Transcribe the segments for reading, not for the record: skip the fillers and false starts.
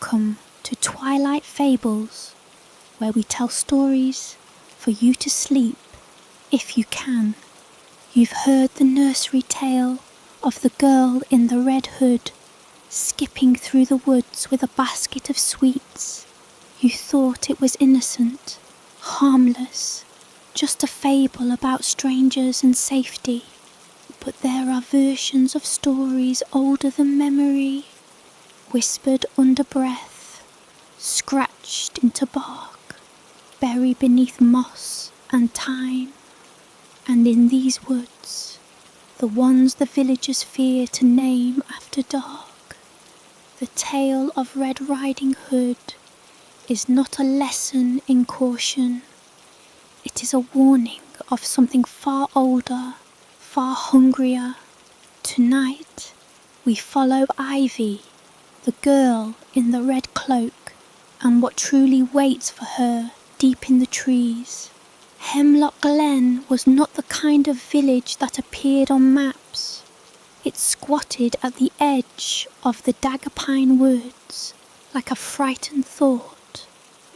Welcome to Twilight Fables, where we tell stories for you to sleep if you can. You've heard the nursery tale of the girl in the red hood, skipping through the woods with a basket of sweets. You thought it was innocent, harmless, just a fable about strangers and safety. But there are versions of stories older than memory, whispered under breath, scratched into bark, buried beneath moss and thyme. And in these woods, the ones the villagers fear to name after dark, the tale of Red Riding Hood is not a lesson in caution. It is a warning of something far older, far hungrier. Tonight, we follow Ivy, the girl in the red cloak, and what truly waits for her deep in the trees. Hemlock Glen was not the kind of village that appeared on maps. It squatted at the edge of the dagger pine woods like a frightened thought.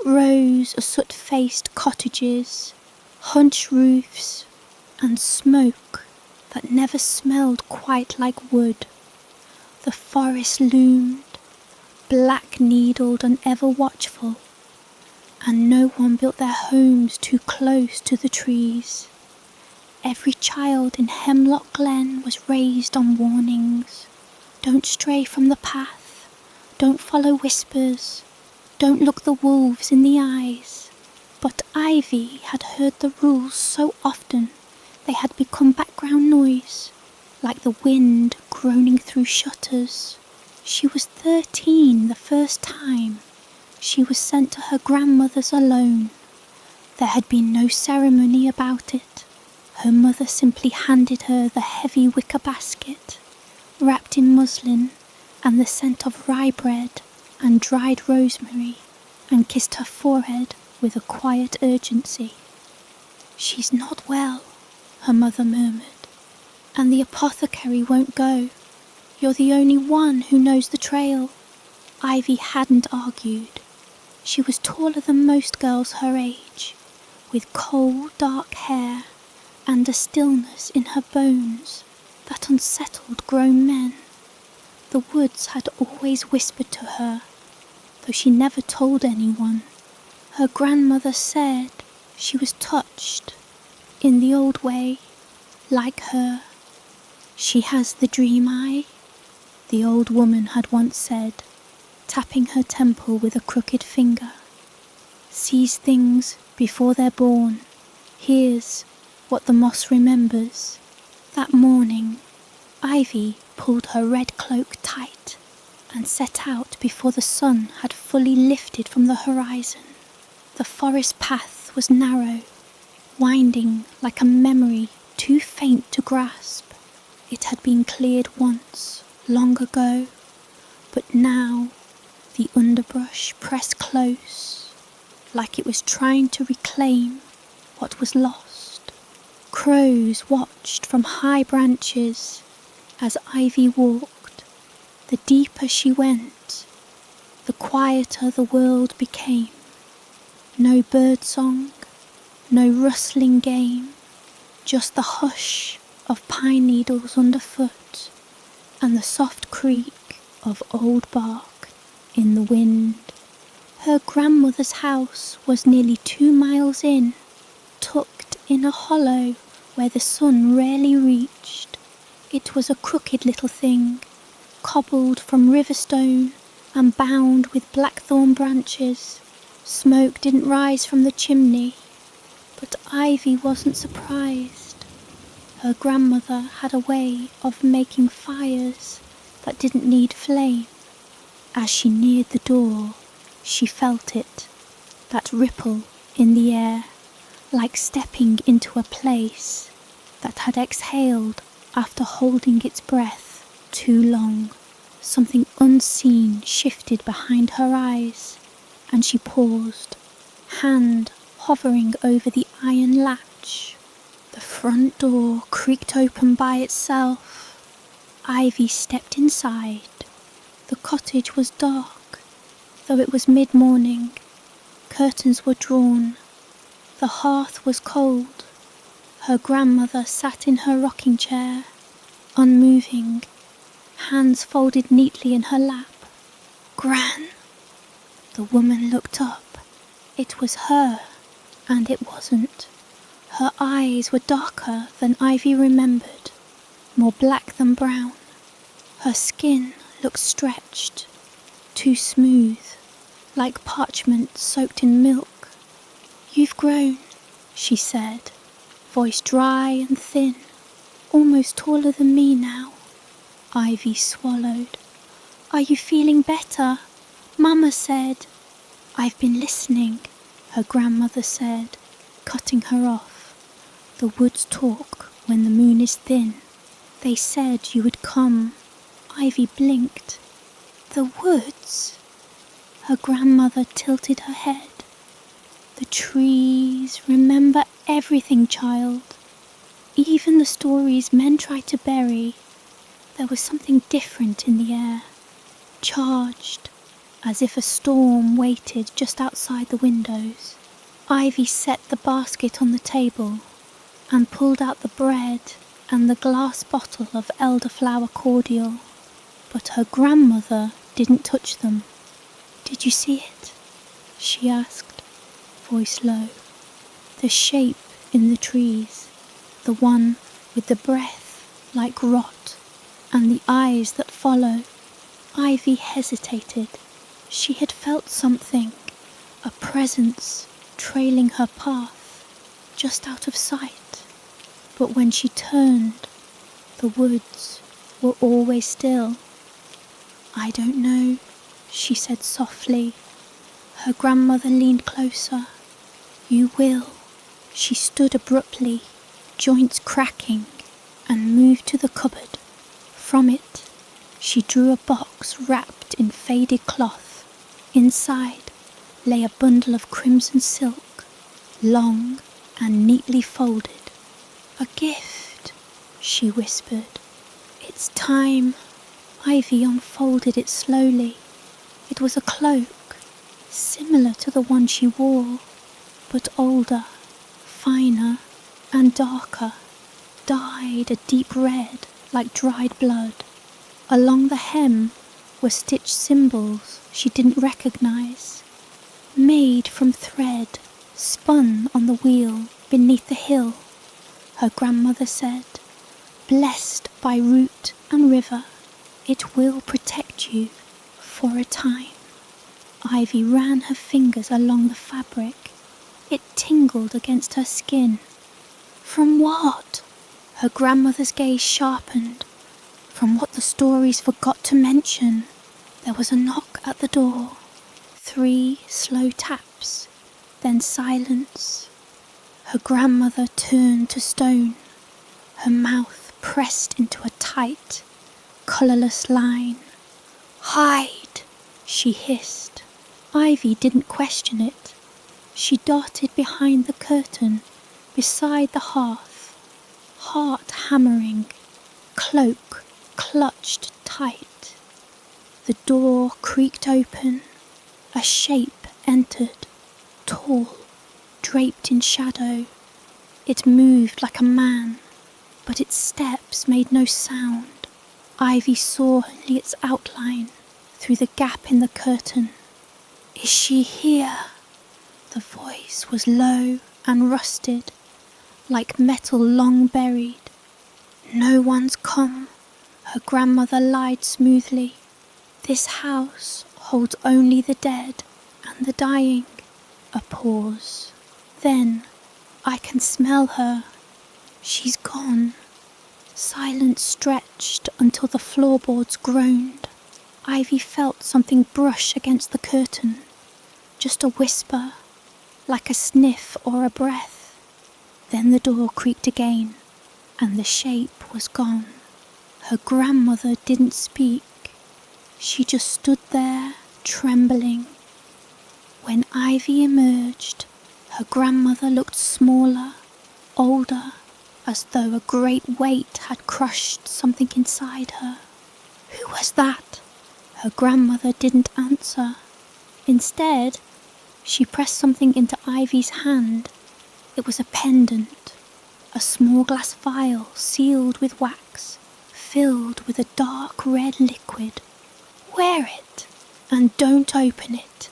Rows of soot-faced cottages, hunched roofs, and smoke that never smelled quite like wood. The forest loomed, black-needled and ever watchful, and no one built their homes too close to the trees. Every child in Hemlock Glen was raised on warnings. Don't stray from the path, don't follow whispers, don't look the wolves in the eyes. But Ivy had heard the rules so often they had become background noise, like the wind groaning through shutters. She was 13 the first time she was sent to her grandmother's alone. There had been no ceremony about it. Her mother simply handed her the heavy wicker basket, wrapped in muslin and the scent of rye bread and dried rosemary, and kissed her forehead with a quiet urgency. "She's not well," her mother murmured, "and the apothecary won't go. You're the only one who knows the trail." Ivy hadn't argued. She was taller than most girls her age, with cold dark hair and a stillness in her bones that unsettled grown men. The woods had always whispered to her, though she never told anyone. Her grandmother said she was touched, in the old way, like her. "She has the dream eye," the old woman had once said, tapping her temple with a crooked finger. "Sees things before they're born, hears what the moss remembers." That morning, Ivy pulled her red cloak tight and set out before the sun had fully lifted from the horizon. The forest path was narrow, winding like a memory too faint to grasp. It had been cleared once, long ago, but now the underbrush pressed close, like it was trying to reclaim what was lost. Crows watched from high branches as Ivy walked. The deeper she went, the quieter the world became. No birdsong, no rustling game, just the hush of pine needles underfoot and the soft creak of old bark in the wind. Her grandmother's house was nearly 2 miles in, tucked in a hollow where the sun rarely reached. It was a crooked little thing, cobbled from river stone and bound with blackthorn branches. Smoke didn't rise from the chimney, but Ivy wasn't surprised. Her grandmother had a way of making fires that didn't need flame. As she neared the door, she felt it, that ripple in the air, like stepping into a place that had exhaled after holding its breath too long. Something unseen shifted behind her eyes, and she paused, hand hovering over the iron latch. The front door creaked open by itself. Ivy stepped inside. The cottage was dark, Though it was mid-morning, curtains were drawn, the hearth was cold. Her grandmother sat in her rocking chair, unmoving, hands folded neatly in her lap. "Gran!" The woman looked up. It was her, and it wasn't. Her eyes were darker than Ivy remembered, more black than brown. Her skin looked stretched, too smooth, like parchment soaked in milk. "You've grown," she said, voice dry and thin, "almost taller than me now." Ivy swallowed. "Are you feeling better? Mama said—" "I've been listening," her grandmother said, cutting her off. "The woods talk when the moon is thin. They said you would come." Ivy blinked. "The woods?" Her grandmother tilted her head. "The trees. Remember everything, child. Even the stories men tried to bury." There was something different in the air, charged, as if a storm waited just outside the windows. Ivy set the basket on the table and pulled out the bread and the glass bottle of elderflower cordial, but her grandmother didn't touch them. "Did you see it?" she asked, voice low. "The shape in the trees, the one with the breath like rot, and the eyes that follow." Ivy hesitated. She had felt something, a presence trailing her path, just out of sight. But when she turned, the woods were always still. "I don't know," she said softly. Her grandmother leaned closer. "You will." She stood abruptly, joints cracking, and moved to the cupboard. From it, she drew a box wrapped in faded cloth. Inside lay a bundle of crimson silk, long and neatly folded. "A gift," she whispered. "It's time." Ivy unfolded it slowly. It was a cloak, similar to the one she wore, but older, finer and darker, dyed a deep red like dried blood. Along the hem were stitched symbols she didn't recognize, made from thread spun on the wheel beneath the hill. Her grandmother said, "Blessed by root and river, it will protect you for a time." Ivy ran her fingers along the fabric. It tingled against her skin. "From what?" Her grandmother's gaze sharpened. "From what the stories forgot to mention." There was a knock at the door. 3 slow taps, then silence. Her grandmother turned to stone, her mouth pressed into a tight, colourless line. "Hide!" she hissed. Ivy didn't question it. She darted behind the curtain, beside the hearth, heart hammering, cloak clutched tight. The door creaked open. A shape entered, tall, draped in shadow. It moved like a man, but its steps made no sound. Ivy saw only its outline through the gap in the curtain. "Is she here?" The voice was low and rusted, like metal long buried. "No one's come," her grandmother lied smoothly. "This house holds only the dead and the dying." A pause. Then, "I can smell her. She's gone." Silence stretched until the floorboards groaned. Ivy felt something brush against the curtain. Just a whisper, like a sniff or a breath. Then the door creaked again, and the shape was gone. Her grandmother didn't speak. She just stood there, trembling. When Ivy emerged, her grandmother looked smaller, older, as though a great weight had crushed something inside her. "Who was that?" Her grandmother didn't answer. Instead, she pressed something into Ivy's hand. It was a pendant, a small glass vial sealed with wax, filled with a dark red liquid. Wear it, and don't open it.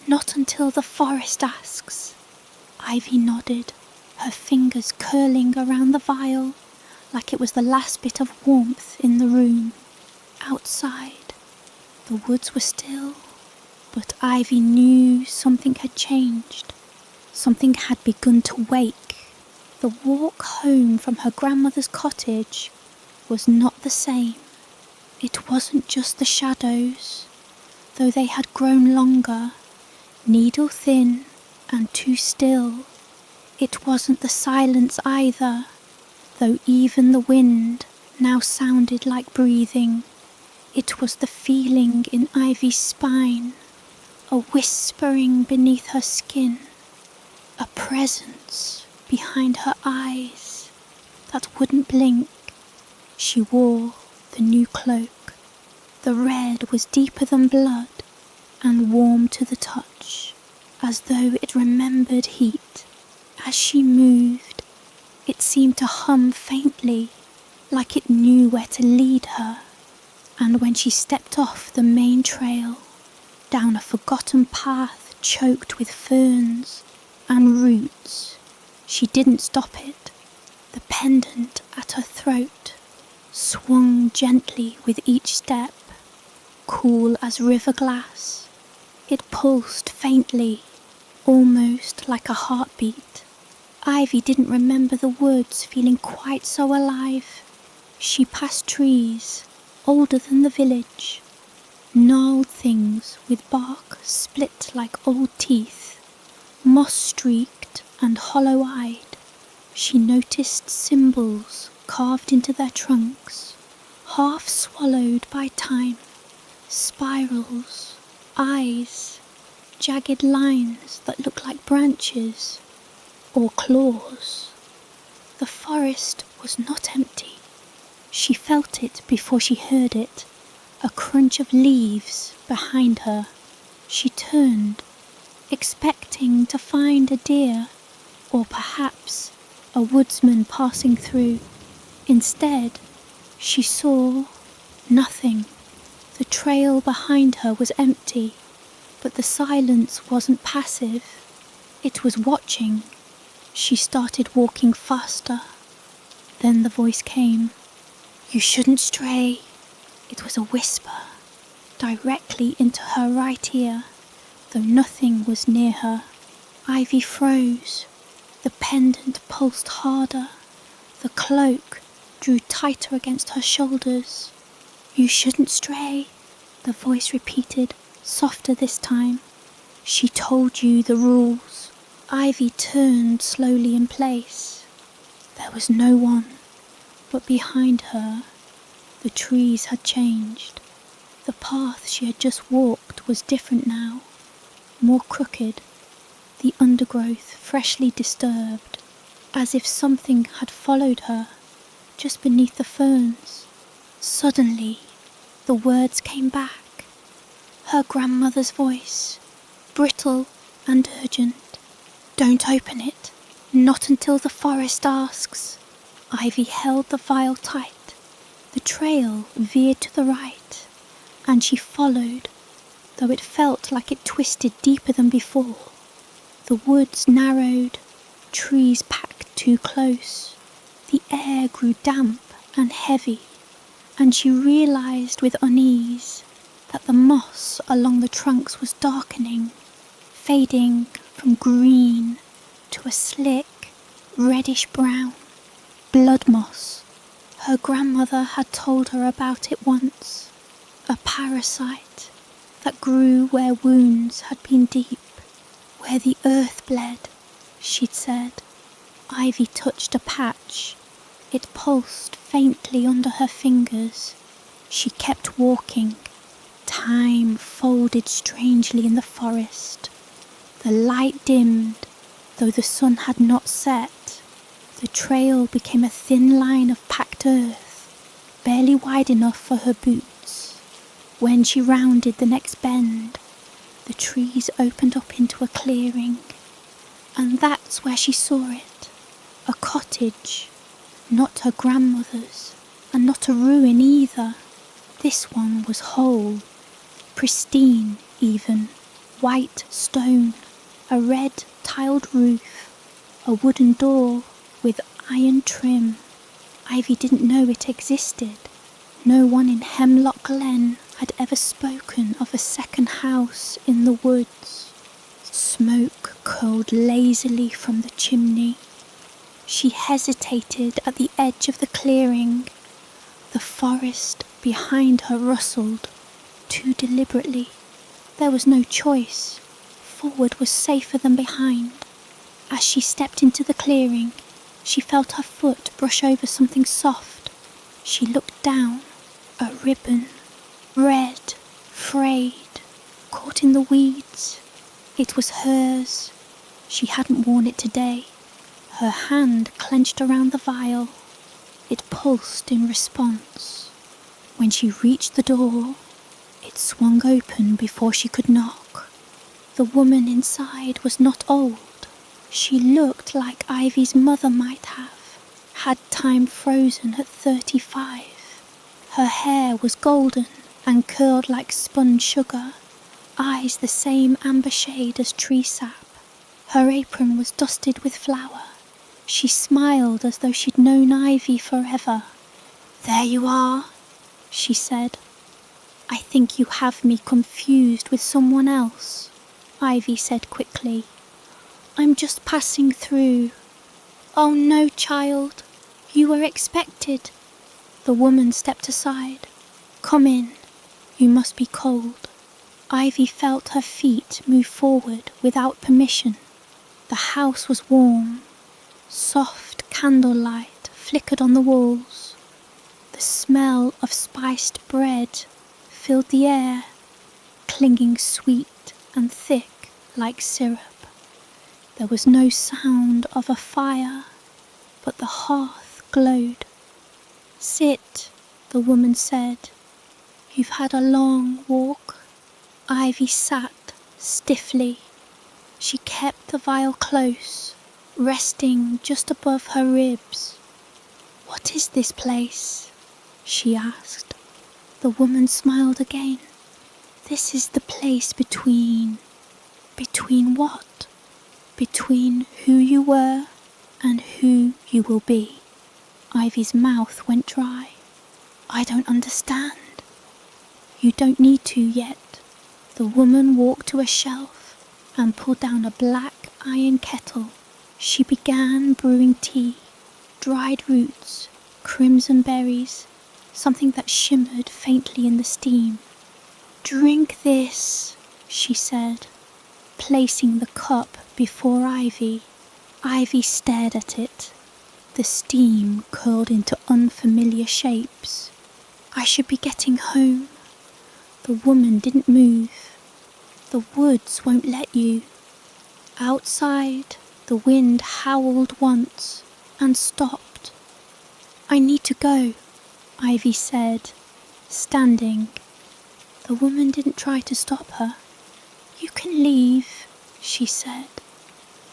Not until the forest asks. Ivy nodded, her fingers curling around the vial like it was the last bit of warmth in the room. Outside, the woods were still, but Ivy knew something had changed. Something had begun to wake. The walk home from her grandmother's cottage was not the same. It wasn't just the shadows, though they had grown longer, needle thin and too still. It wasn't the silence either, though even the wind now sounded like breathing. It was the feeling in Ivy's spine, a whispering beneath her skin, a presence behind her eyes that wouldn't blink. She wore the new cloak. The red was deeper than blood and warm to the touch, as though it remembered heat. As she moved, it seemed to hum faintly, like it knew where to lead her. And when she stepped off the main trail, down a forgotten path choked with ferns and roots, she didn't stop it. The pendant at her throat swung gently with each step, cool as river glass. It pulsed faintly, almost like a heartbeat. Ivy didn't remember the woods feeling quite so alive. She passed trees older than the village, gnarled things with bark split like old teeth, moss-streaked and hollow-eyed. She noticed symbols carved into their trunks, half swallowed by time, spirals, eyes, jagged lines that looked like branches or claws. The forest was not empty. She felt it before she heard it, a crunch of leaves behind her. She turned, expecting to find a deer or perhaps a woodsman passing through. Instead, she saw nothing. The trail behind her was empty, but the silence wasn't passive. It was watching. She started walking faster. Then the voice came. "You shouldn't stray." It was a whisper, directly into her right ear, though nothing was near her. Ivy froze. The pendant pulsed harder. The cloak drew tighter against her shoulders. "You shouldn't stray," the voice repeated, softer this time. "She told you the rules." Ivy turned slowly in place. There was no one, but behind her, the trees had changed. The path she had just walked was different now, more crooked, the undergrowth freshly disturbed, as if something had followed her just beneath the ferns. Suddenly, the words came back. Her grandmother's voice, brittle and urgent. "Don't open it, not until the forest asks." Ivy held the vial tight. The trail veered to the right, and she followed, though it felt like it twisted deeper than before. The woods narrowed, trees packed too close. The air grew damp and heavy, and she realized with unease that the moss along the trunks was darkening, fading from green to a slick, reddish brown. Blood moss. Her grandmother had told her about it once. A parasite that grew where wounds had been deep, where the earth bled, she'd said. Ivy touched a patch. It pulsed faintly under her fingers. She kept walking. Time folded strangely in the forest. The light dimmed, though the sun had not set. The trail became a thin line of packed earth, barely wide enough for her boots. When she rounded the next bend, The trees opened up into a clearing, and that's where she saw it. A cottage, not her grandmother's, and not a ruin either. This one was whole, pristine even, white stone, a red tiled roof, a wooden door with iron trim. Ivy didn't know it existed. No one in Hemlock Glen had ever spoken of a second house in the woods. Smoke curled lazily from the chimney. She hesitated at the edge of the clearing. The forest behind her rustled, too deliberately. There was no choice. Forward was safer than behind. As she stepped into the clearing, she felt her foot brush over something soft. She looked down. A ribbon, red, frayed, caught in the weeds. It was hers. She hadn't worn it today. Her hand clenched around the vial. It pulsed in response. When she reached the door, it swung open before she could knock. The woman inside was not old. She looked like Ivy's mother might have, had time frozen at 35. Her hair was golden and curled like spun sugar, eyes the same amber shade as tree sap. Her apron was dusted with flour. She smiled as though she'd known Ivy forever. "There you are," she said. "I think you have me confused with someone else," Ivy said quickly. "I'm just passing through." "Oh no, child, you were expected." The woman stepped aside. "Come in. You must be cold." Ivy felt her feet move forward without permission. The house was warm. Soft candlelight flickered on the walls. The smell of spiced bread filled the air, clinging sweet and thick like syrup. There was no sound of a fire, but the hearth glowed. "Sit," the woman said. "You've had a long walk." Ivy sat stiffly. She kept the vial close, resting just above her ribs. "What is this place?" she asked. The woman smiled again. "This is the place between..." "Between what?" "Between who you were and who you will be." Ivy's mouth went dry. "I don't understand." "You don't need to yet." The woman walked to a shelf and pulled down a black iron kettle. She began brewing tea, dried roots, crimson berries, something that shimmered faintly in the steam. "Drink this," she said, placing the cup before Ivy. Ivy stared at it. The steam curled into unfamiliar shapes. "I should be getting home." The woman didn't move. "The woods won't let you." Outside, the wind howled once and stopped. "I need to go," Ivy said, standing. The woman didn't try to stop her. "You can leave," she said,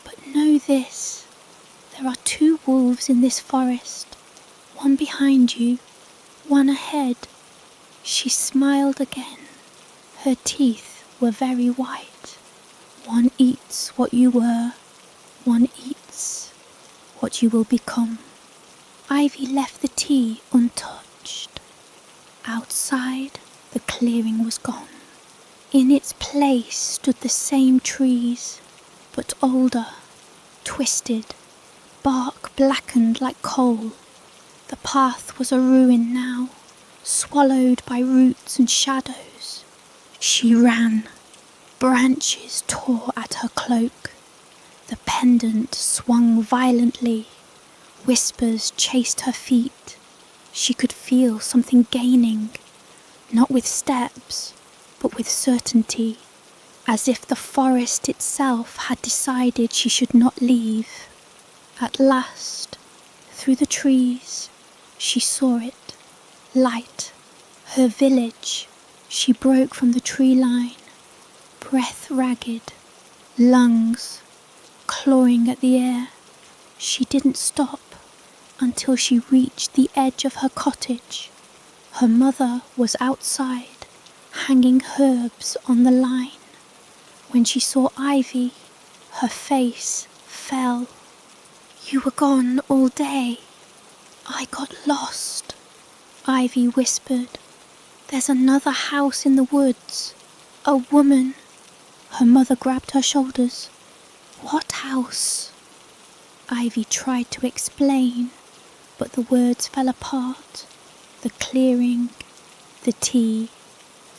"but know this. There are 2 wolves in this forest, one behind you, one ahead." She smiled again. Her teeth were very white. "One eats what you were, one eats what you will become." Ivy left the tea untouched. Outside, the clearing was gone. In its place stood the same trees, but older, twisted, bark blackened like coal. The path was a ruin now, swallowed by roots and shadows. She ran. Branches tore at her cloak. The pendant swung violently. Whispers chased her feet. She could feel something gaining, not with steps, but with certainty, as if the forest itself had decided she should not leave. At last, through the trees, she saw it. Light. Her village. She broke from the tree line. breath ragged, lungs clawing at the air. She didn't stop until she reached the edge of her cottage. Her mother was outside, hanging herbs on the line. When she saw Ivy, her face fell. "You were gone all day." "I got lost," Ivy whispered. "There's another house in the woods. A woman." Her mother grabbed her shoulders. "What house?" Ivy tried to explain, but the words fell apart. The clearing, the tea,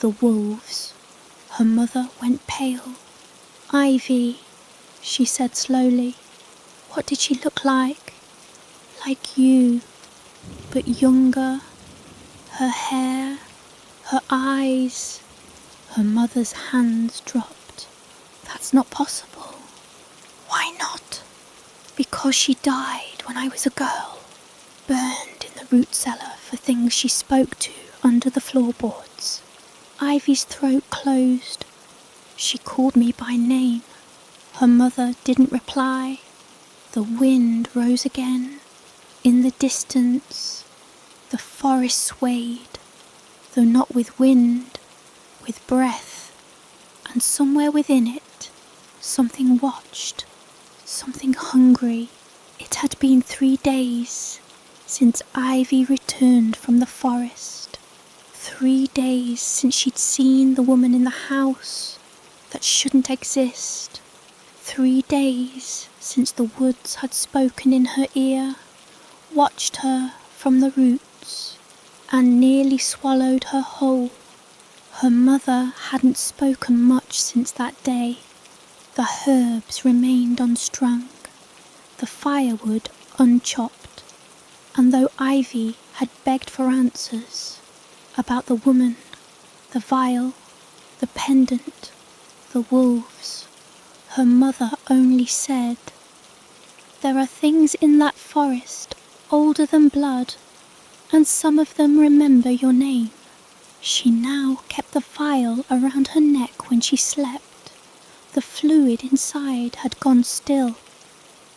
the wolves. Her mother went pale. "Ivy," she said slowly. "What did she look like?" "Like you, but younger. Her hair, her eyes." Her mother's hands dropped. "That's not possible." "Why not?" "Because she died when I was a girl, burned in the root cellar for things she spoke to under the floorboards." Ivy's throat closed. She called me by name. Her mother didn't reply. The wind rose again. In the distance, the forest swayed, though not with wind, with breath, and somewhere within it, something watched, something hungry. It had been 3 days since Ivy returned from the forest. 3 days since she'd seen the woman in the house that shouldn't exist. 3 days since the woods had spoken in her ear, watched her from the roots, and nearly swallowed her whole. Her mother hadn't spoken much since that day. The herbs remained unstrung, the firewood unchopped, and though Ivy had begged for answers about the woman, the vial, the pendant, the wolves, her mother only said, "There are things in that forest older than blood, and some of them remember your name." She now kept the vial around her neck when she slept. The fluid inside had gone still.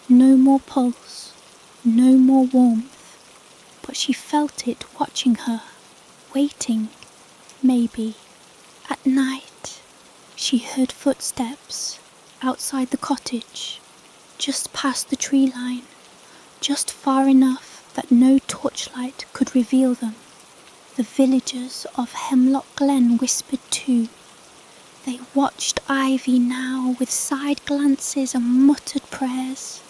No more pulse, no more warmth, but she felt it watching her, waiting, maybe. At night, she heard footsteps outside the cottage, just past the tree line, just far enough that no torchlight could reveal them. The villagers of Hemlock Glen whispered too. They watched Ivy now with side glances and muttered prayers.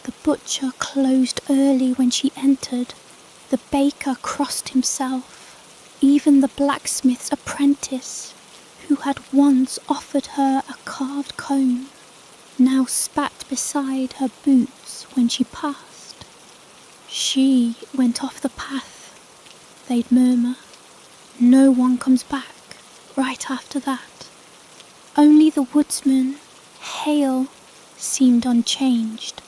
The butcher closed early when she entered. The baker crossed himself. Even the blacksmith's apprentice, who had once offered her a carved comb, now spat beside her boots when she passed. She went off the path, they'd murmur. No one comes back right after that. Only the woodsman, Hale, seemed unchanged.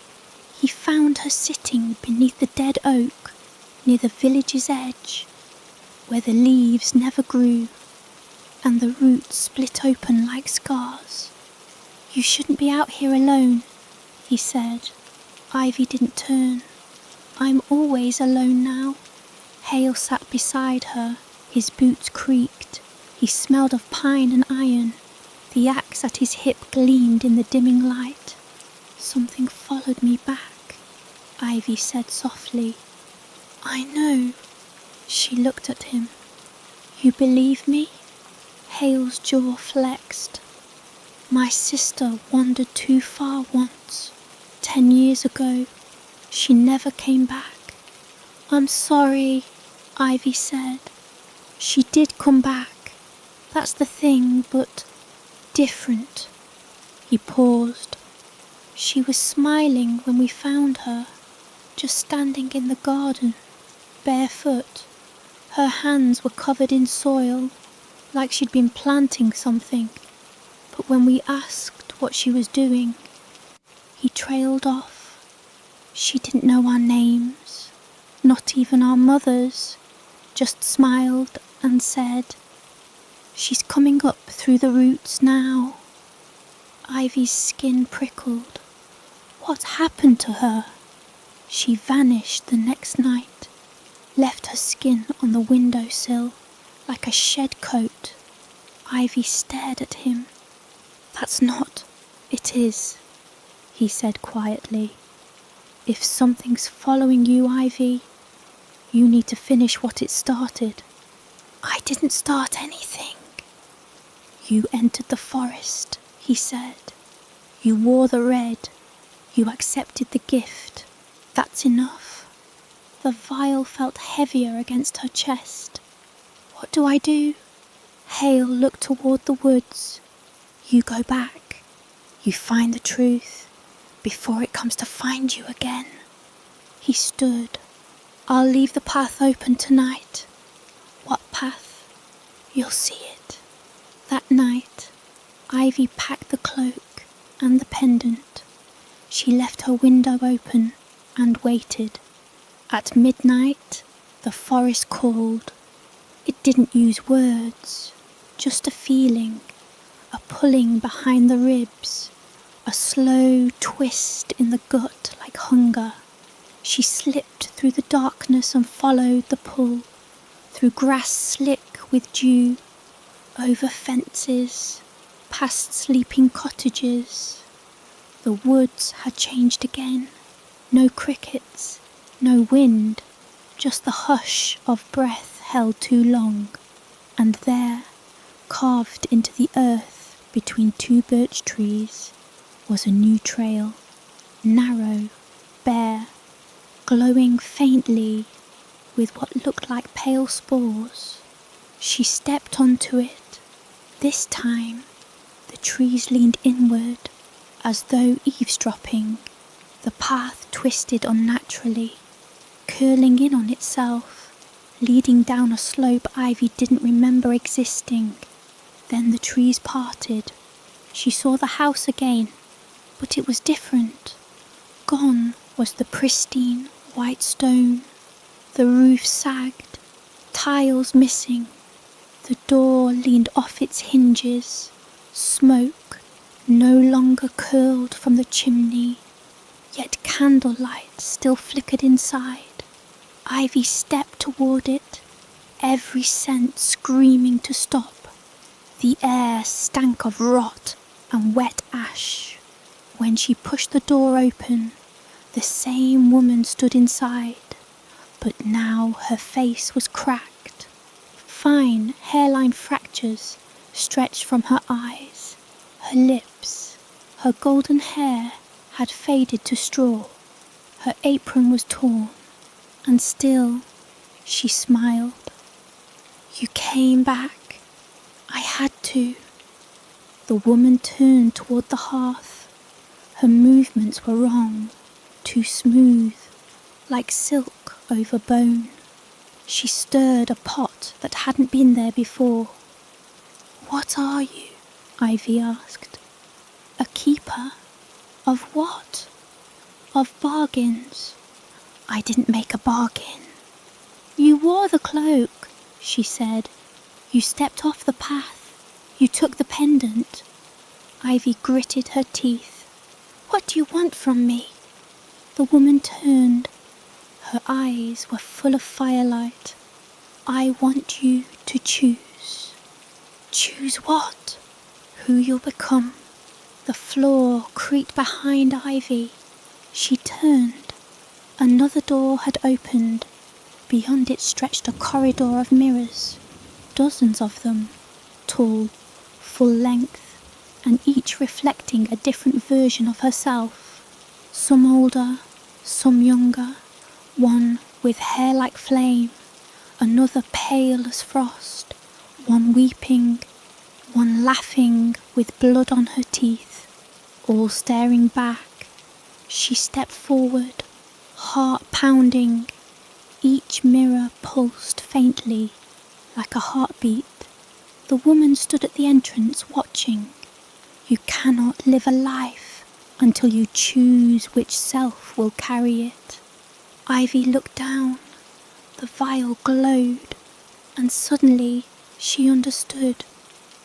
He found her sitting beneath the dead oak near the village's edge, where the leaves never grew and the roots split open like scars. "You shouldn't be out here alone," he said. Ivy didn't turn. "I'm always alone now." Hale sat beside her. His boots creaked. He smelled of pine and iron. The axe at his hip gleamed in the dimming light. "Something followed me back," Ivy said softly. "I know." She looked at him. "You believe me?" Hale's jaw flexed. "My sister wandered too far once, 10 years ago. She never came back." "I'm sorry," Ivy said. "She did come back. That's the thing, but different." He paused. "She was smiling when we found her, just standing in the garden, barefoot. Her hands were covered in soil, like she'd been planting something. But when we asked what she was doing," he trailed off. "She didn't know our names, not even our mothers, just smiled and said, 'She's coming up through the roots now.'" Ivy's skin prickled. What happened to her? She vanished the next night, left her skin on the windowsill like a shed coat. Ivy stared at him. That's not. It is, he said quietly. If something's following you, Ivy, you need to finish what it started. I didn't start anything. You entered the forest, he said. You wore the red. You accepted the gift. That's enough. The vial felt heavier against her chest. What do I do? Hale looked toward the woods. You go back. You find the truth before it comes to find you again. He stood. I'll leave the path open tonight. What path? You'll see it. That night, Ivy packed the cloak and the pendant. She left her window open and waited. At midnight, the forest called. It didn't use words, just a feeling, a pulling behind the ribs, a slow twist in the gut like hunger. She slipped through the darkness and followed the pull, through grass slick with dew, over fences, past sleeping cottages. The woods had changed again. No crickets, no wind, just the hush of breath held too long. And there, carved into the earth between two birch trees, was a new trail, narrow, bare, glowing faintly with what looked like pale spores. She stepped onto it. This time, the trees leaned inward, as though eavesdropping. The path twisted unnaturally, curling in on itself, leading down a slope Ivy didn't remember existing. Then the trees parted. She saw the house again, but it was different. Gone was the pristine white stone. The roof sagged, tiles missing. The door leaned off its hinges. Smoke no longer curled from the chimney, yet candlelight still flickered inside. Ivy stepped toward it, every sense screaming to stop. The air stank of rot and wet ash. When she pushed the door open, the same woman stood inside, but now her face was cracked. Fine hairline fractures stretched from her eyes. Her lips, her golden hair had faded to straw. Her apron was torn, and still she smiled. You came back. I had to. The woman turned toward the hearth. Her movements were wrong, too smooth, like silk over bone. She stirred a pot that hadn't been there before. What are you? Ivy asked. A keeper? Of what? Of bargains. I didn't make a bargain. You wore the cloak, she said. You stepped off the path. You took the pendant. Ivy gritted her teeth. What do you want from me? The woman turned. Her eyes were full of firelight. I want you to choose. Choose what? Who you'll become. The floor creaked behind Ivy. She turned. Another door had opened. Beyond it stretched a corridor of mirrors, dozens of them, tall, full length, and each reflecting a different version of herself. Some older, some younger, one with hair like flame, another pale as frost, one weeping, one laughing with blood on her teeth, all staring back. She stepped forward, heart pounding. Each mirror pulsed faintly, like a heartbeat. The woman stood at the entrance watching. You cannot live a life until you choose which self will carry it. Ivy looked down. The vial glowed, and suddenly she understood.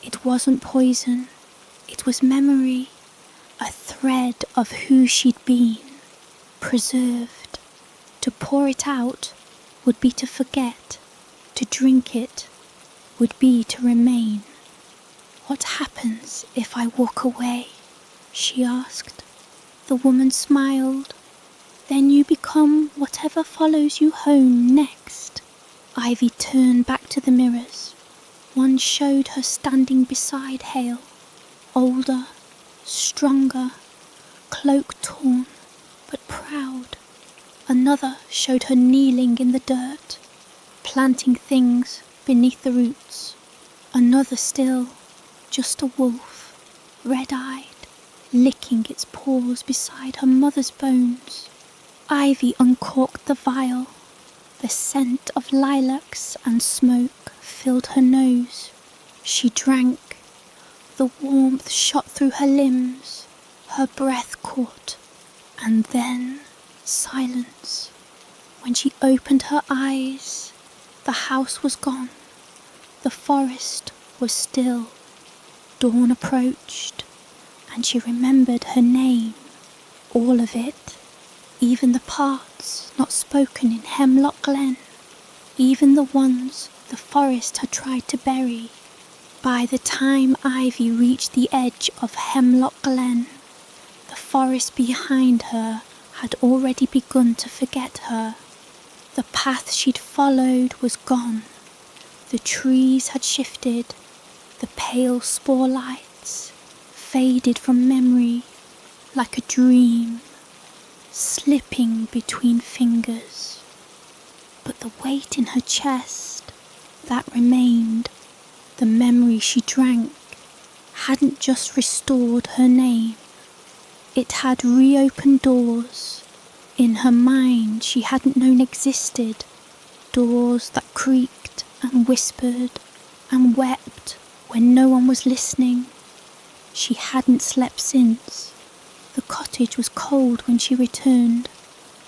It wasn't poison. It was memory. thread of who she'd been, preserved. To pour it out would be to forget, to drink it would be to remain. What happens if I walk away? She asked. The woman smiled. Then you become whatever follows you home next. Ivy turned back to the mirrors. One showed her standing beside Hale, older, stronger, cloak torn, but proud. Another showed her kneeling in the dirt, planting things beneath the roots. Another still, just a wolf, red-eyed, licking its paws beside her mother's bones. Ivy uncorked the vial. The scent of lilacs and smoke filled her nose. She drank. The warmth shot through her limbs. Her breath caught. And then silence. When she opened her eyes, the house was gone. The forest was still. Dawn approached, and she remembered her name, all of it, even the parts not spoken in Hemlock Glen, even the ones the forest had tried to bury. By the time Ivy reached the edge of Hemlock Glen, the forest behind her had already begun to forget her. The path she'd followed was gone. The trees had shifted. The pale spore lights faded from memory like a dream, slipping between fingers. But the weight in her chest, that remained, the memory she drank, hadn't just restored her name. It had reopened doors in her mind she hadn't known existed, doors that creaked and whispered and wept when no one was listening. She hadn't slept since. The cottage was cold when she returned.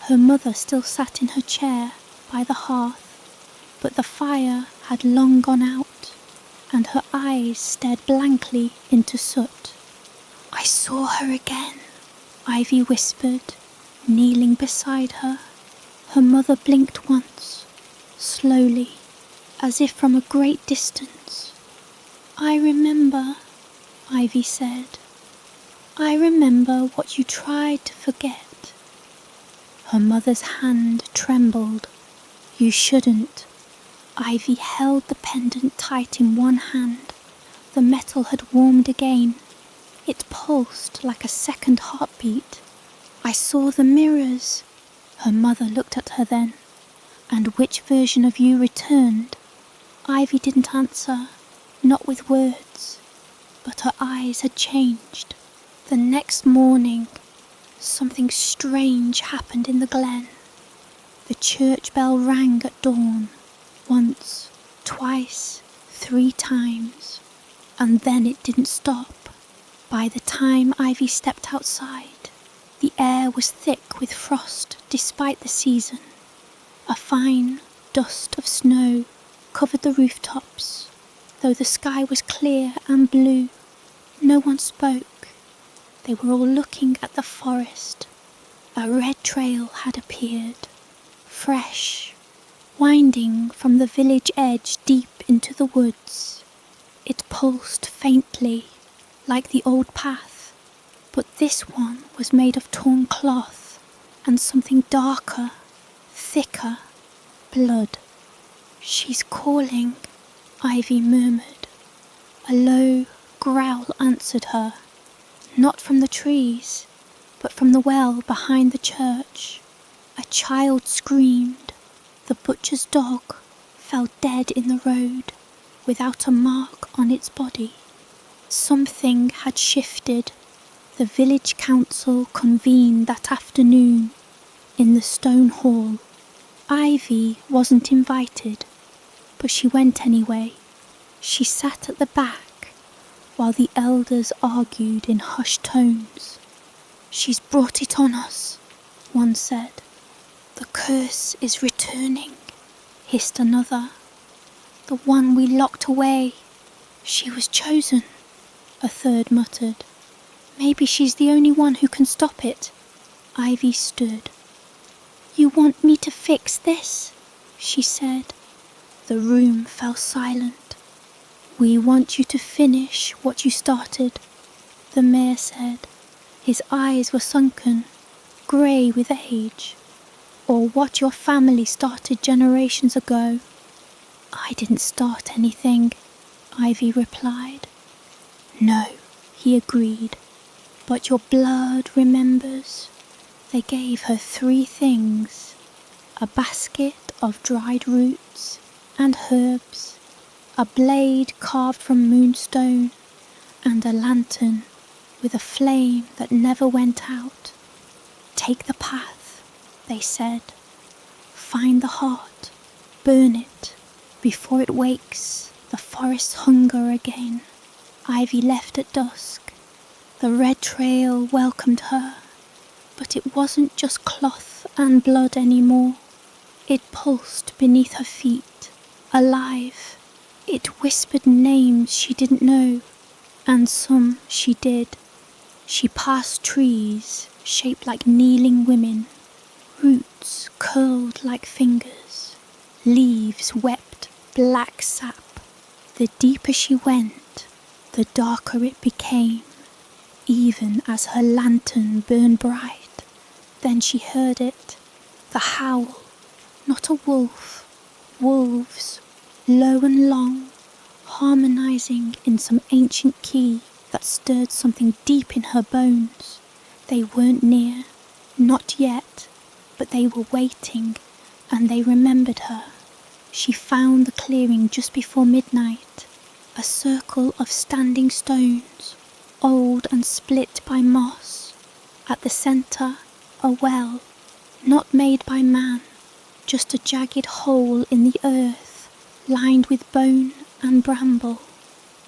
Her mother still sat in her chair by the hearth, but the fire had long gone out, and her eyes stared blankly into soot. I saw her again, Ivy whispered, kneeling beside her. Her mother blinked once, slowly, as if from a great distance. I remember, Ivy said. I remember what you tried to forget. Her mother's hand trembled. You shouldn't. Ivy held the pendant tight in one hand. The metal had warmed again. It pulsed like a second heartbeat. I saw the mirrors. Her mother looked at her then. And which version of you returned? Ivy didn't answer, not with words, but her eyes had changed. The next morning, something strange happened in the glen. The church bell rang at dawn, once, twice, 3 times, and then it didn't stop. By the time Ivy stepped outside, the air was thick with frost despite the season. A fine dust of snow covered the rooftops, though the sky was clear and blue. No one spoke. They were all looking at the forest. A red trail had appeared, fresh, winding from the village edge deep into the woods. It pulsed faintly, like the old path, but this one was made of torn cloth and something darker, thicker, blood. She's calling, Ivy murmured. A low growl answered her, not from the trees, but from the well behind the church. A child screamed. The butcher's dog fell dead in the road, without a mark on its body. Something had shifted. The village council convened that afternoon in the stone hall. Ivy wasn't invited, but she went anyway. She sat at the back while the elders argued in hushed tones. She's brought it on us, one said. The curse is returning, hissed another. The one we locked away. She was chosen, a third muttered. Maybe she's the only one who can stop it. Ivy stood. You want me to fix this? She said. The room fell silent. We want you to finish what you started, the mayor said. His eyes were sunken, grey with age. Or what your family started generations ago. I didn't start anything, Ivy replied. No, he agreed, but your blood remembers. They gave her 3 things, a basket of dried roots and herbs, a blade carved from moonstone, and a lantern with a flame that never went out. Take the path, they said. Find the heart, burn it, before it wakes the forest's hunger again. Ivy left at dusk. The red trail welcomed her, but it wasn't just cloth and blood anymore. It pulsed beneath her feet, alive. It whispered names she didn't know, and some she did. She passed trees shaped like kneeling women, roots curled like fingers, leaves wept black sap. The deeper she went, the darker it became, even as her lantern burned bright. Then she heard it, the howl, not a wolf, wolves, low and long, harmonizing in some ancient key that stirred something deep in her bones. They weren't near, not yet, but they were waiting, and they remembered her. She found the clearing just before midnight, a circle of standing stones, old and split by moss. At the centre, a well, not made by man, just a jagged hole in the earth, lined with bone and bramble.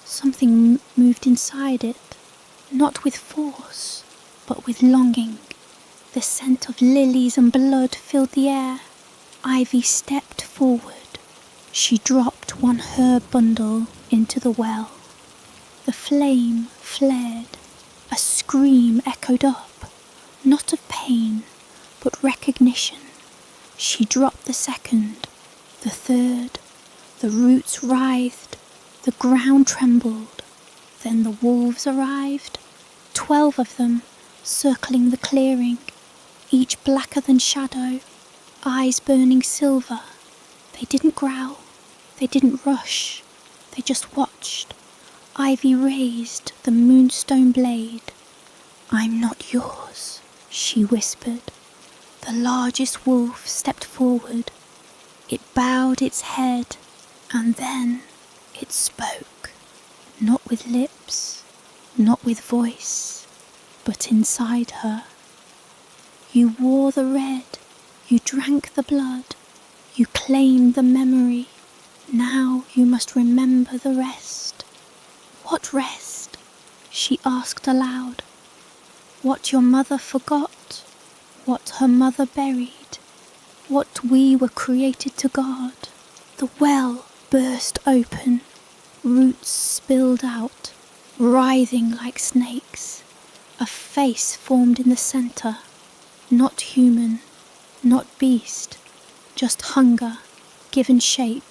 Something moved inside it, not with force, but with longing. The scent of lilies and blood filled the air. Ivy stepped forward. She dropped one herb bundle into the well. The flame flared. A scream echoed up, not of pain, but recognition. She dropped the second, the third. The roots writhed, the ground trembled. Then the wolves arrived, 12 of them, circling the clearing, each blacker than shadow, eyes burning silver. They didn't growl, they didn't rush, they just watched. Ivy raised the moonstone blade. I'm not yours, she whispered. The largest wolf stepped forward. It bowed its head, and then it spoke, not with lips, not with voice, but inside her. You wore the red, you drank the blood, you claimed the memory. Now you must remember the rest. What rest? She asked aloud. What your mother forgot, what her mother buried, what we were created to guard. The well burst open, roots spilled out, writhing like snakes. A face formed in the centre, not human, not beast, just hunger, given shape.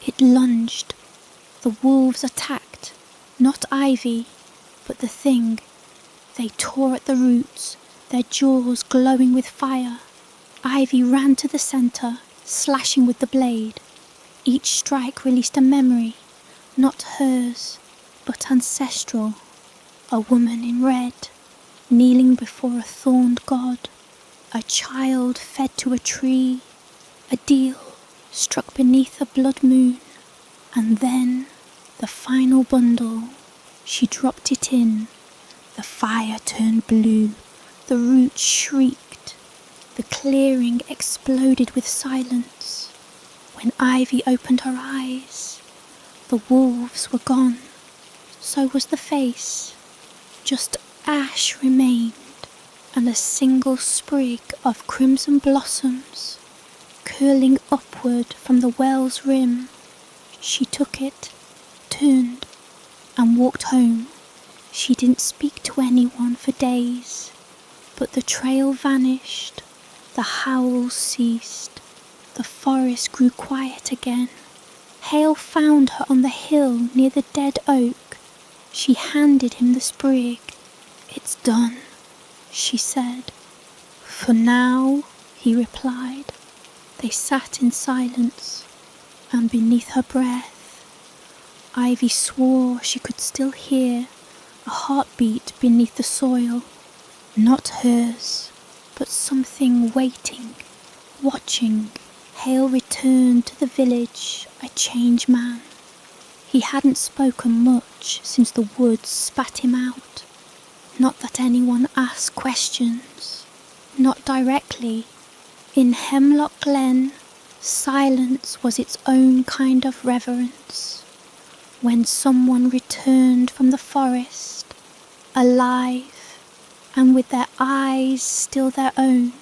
It lunged. The wolves attacked, not Ivy, but the thing. They tore at the roots, their jaws glowing with fire. Ivy ran to the centre, slashing with the blade. Each strike released a memory, not hers, but ancestral. A woman in red, kneeling before a thorned god. A child fed to a tree. A deal struck beneath a blood moon. And then the final bundle. She dropped it in. The fire turned blue. The roots shrieked. The clearing exploded with silence. When Ivy opened her eyes, the wolves were gone. So was the face. Just ash remained, and a single sprig of crimson blossoms curling upward from the well's rim. She took it, turned, and walked home. She didn't speak to anyone for days, but the trail vanished, the howls ceased, the forest grew quiet again. Hale found her on the hill near the dead oak. She handed him the sprig. "It's done," she said. "For now," he replied. They sat in silence, and beneath her breath, Ivy swore she could still hear a heartbeat beneath the soil. Not hers, but something waiting, watching. Hale returned to the village, a changed man. He hadn't spoken much since the woods spat him out. Not that anyone asked questions, not directly. In Hemlock Glen, silence was its own kind of reverence. When someone returned from the forest, alive, and with their eyes still their own,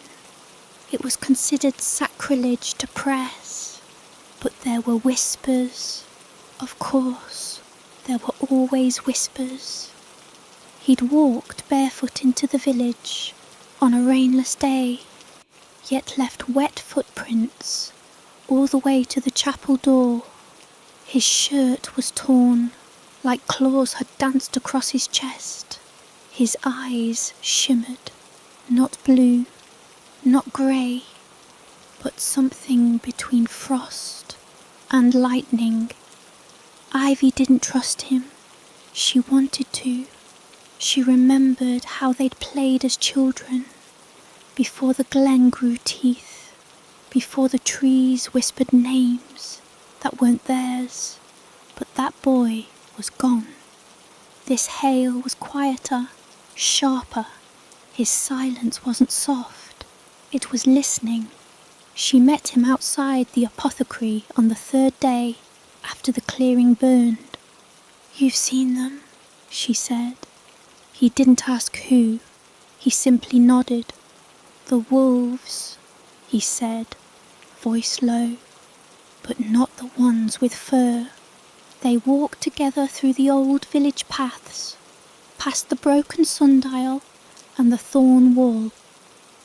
it was considered sacrilege to press. But there were whispers. Of course, there were always whispers. He'd walked barefoot into the village on a rainless day, yet left wet footprints all the way to the chapel door. His shirt was torn, like claws had danced across his chest. His eyes shimmered, not blue, not grey, but something between frost and lightning. Ivy didn't trust him. She wanted to. She remembered how they'd played as children, before the glen grew teeth, before the trees whispered names that weren't theirs. But that boy was gone. This Hale was quieter, sharper. His silence wasn't soft. It was listening. She met him outside the apothecary on the third day after the clearing burned. "You've seen them," she said. He didn't ask who. He simply nodded. "The wolves," he said, voice low, "but not the ones with fur." They walked together through the old village paths, past the broken sundial and the thorn wall,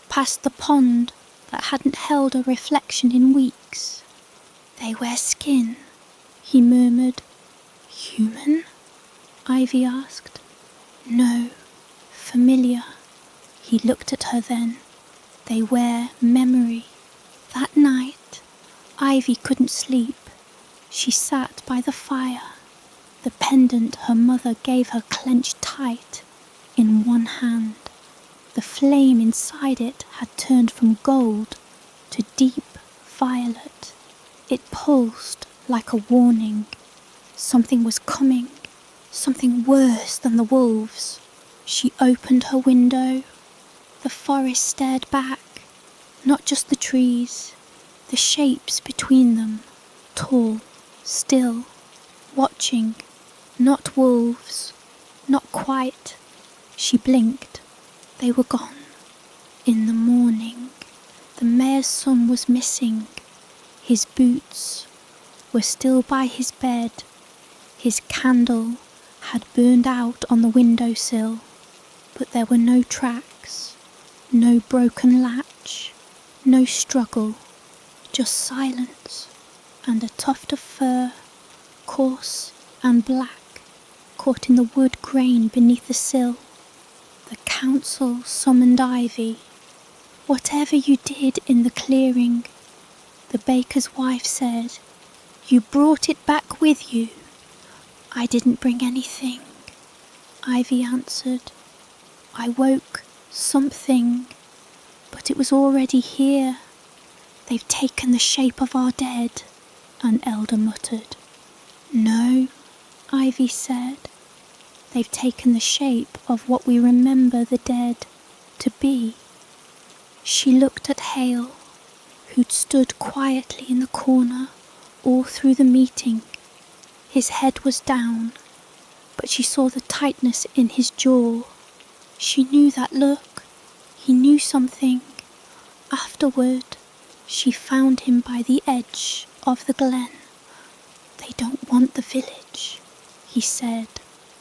past the pond that hadn't held a reflection in weeks. "They wear skin," he murmured. "Human?" Ivy asked. "No, familiar." He looked at her then. "They wear memory." That night, Ivy couldn't sleep. She sat by the fire, the pendant her mother gave her clenched tight in one hand. The flame inside it had turned from gold to deep violet. It pulsed like a warning. Something was coming, something worse than the wolves. She opened her window. The forest stared back, not just the trees, the shapes between them, tall, still, watching. Not wolves, not quite. She blinked. They were gone. In the morning, the mayor's son was missing. His boots were still by his bed. His candle had burned out on the windowsill, but there were no tracks, no broken latch, no struggle, just silence and a tuft of fur, coarse and black, caught in the wood grain beneath the sill. The council summoned Ivy. "Whatever you did in the clearing," the baker's wife said, "you brought it back with you." "I didn't bring anything," Ivy answered. "I woke something, but it was already here. They've taken the shape of our dead," an elder muttered. "No," Ivy said. "They've taken the shape of what we remember the dead to be." She looked at Hale, who'd stood quietly in the corner all through the meeting. His head was down, but she saw the tightness in his jaw. She knew that look. He knew something. Afterward, she found him by the edge of the glen. "They don't want the village," he said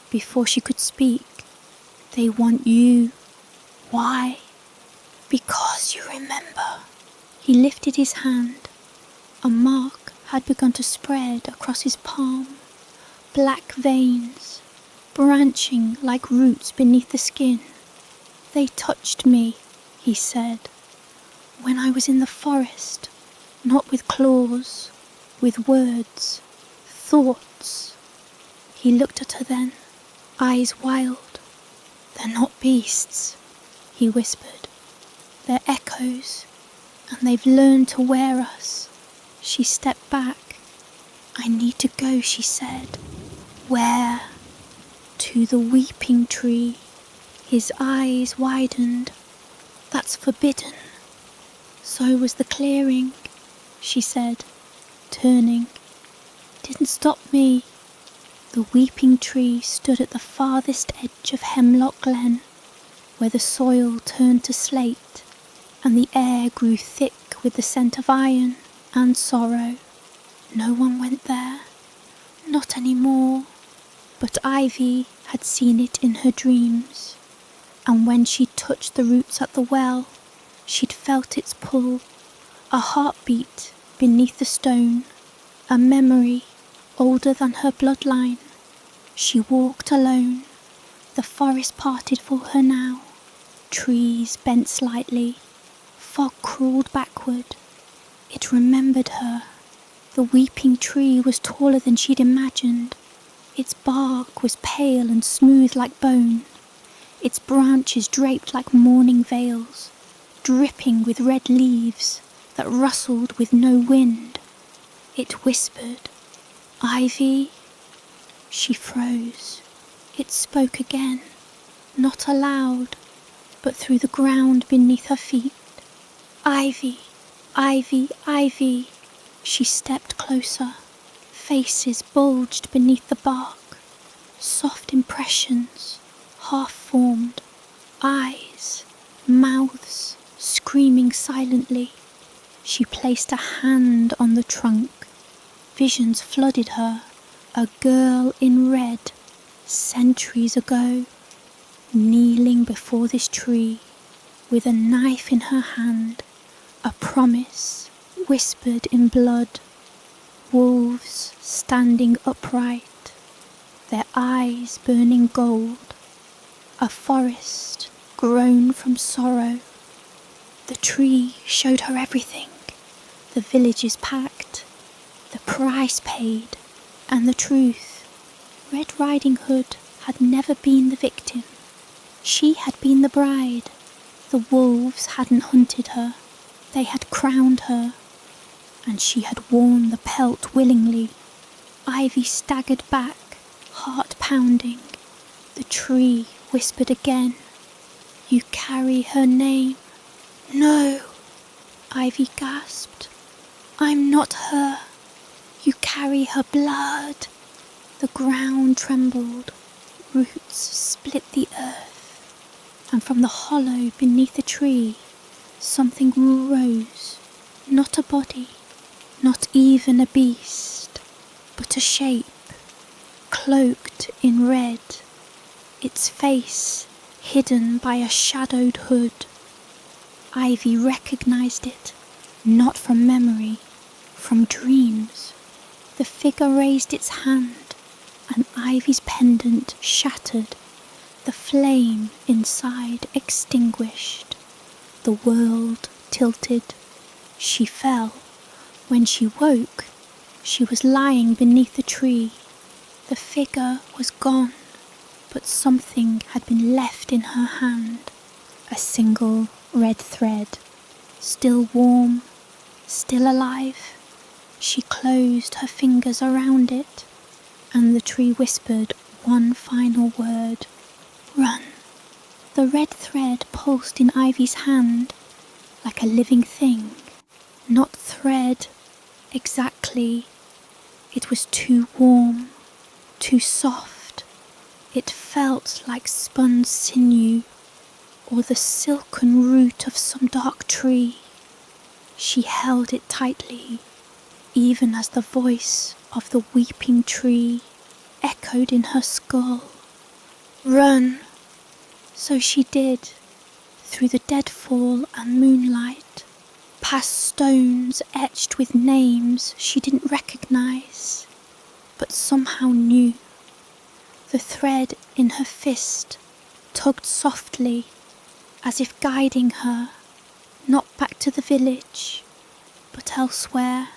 before she could speak. They want you. Why? Because you remember. He lifted his hand. A mark had begun to spread across his palm. Black veins, branching like roots beneath the skin. They touched me, he said, when I was in the forest, not with claws, with words, thoughts. He looked at her then, eyes wild. They're not beasts, he whispered. They're echoes, and they've learned to wear us. She stepped back. I need to go, she said. Where? To the weeping tree. His eyes widened. That's forbidden. So was the clearing, she said, turning. Didn't stop me. The weeping tree stood at the farthest edge of Hemlock Glen, where the soil turned to slate and the air grew thick with the scent of iron and sorrow. No one went there, not anymore, but Ivy had seen it in her dreams, and when she touched the roots at the well, she'd felt its pull, a heartbeat beneath the stone, a memory older than her bloodline. She walked alone, the forest parted for her now, trees bent slightly, fog crawled backward. It remembered her. The weeping tree was taller than she'd imagined. Its bark was pale and smooth like bone, its branches draped like mourning veils, dripping with red leaves that rustled with no wind. It whispered, Ivy. She froze. It spoke again, not aloud, but through the ground beneath her feet. Ivy, Ivy, Ivy. She stepped closer. Faces bulged beneath the bark. Soft impressions, half-formed. Eyes, mouths, screaming silently. She placed a hand on the trunk. Visions flooded her. A girl in red, centuries ago, kneeling before this tree, with a knife in her hand, a promise whispered in blood. Wolves standing upright, their eyes burning gold. A forest grown from sorrow. The tree showed her everything. The villages packed, the price paid, and the truth. Red Riding Hood had never been the victim. She had been the bride. The wolves hadn't hunted her. They had crowned her, and she had worn the pelt willingly. Ivy staggered back, heart pounding. The tree whispered again, You carry her name. No, Ivy gasped. I'm not her. You carry her blood. The ground trembled, roots split the earth, and from the hollow beneath the tree, something rose, not a body, not even a beast, but a shape, cloaked in red, its face hidden by a shadowed hood. Ivy recognized it, not from memory, from dreams. The figure raised its hand, and Ivy's pendant shattered, the flame inside extinguished. The world tilted. She fell. When she woke, she was lying beneath the tree. The figure was gone, but something had been left in her hand. A single red thread, still warm, still alive. She closed her fingers around it, and the tree whispered one final word. Run. The red thread pulsed in Ivy's hand, like a living thing. Not thread, exactly. It was too warm, too soft. It felt like spun sinew, or the silken root of some dark tree. She held it tightly, even as the voice of the weeping tree echoed in her skull. Run! So she did, through the deadfall and moonlight, past stones etched with names she didn't recognise, but somehow knew. The thread in her fist tugged softly, as if guiding her, not back to the village, but elsewhere,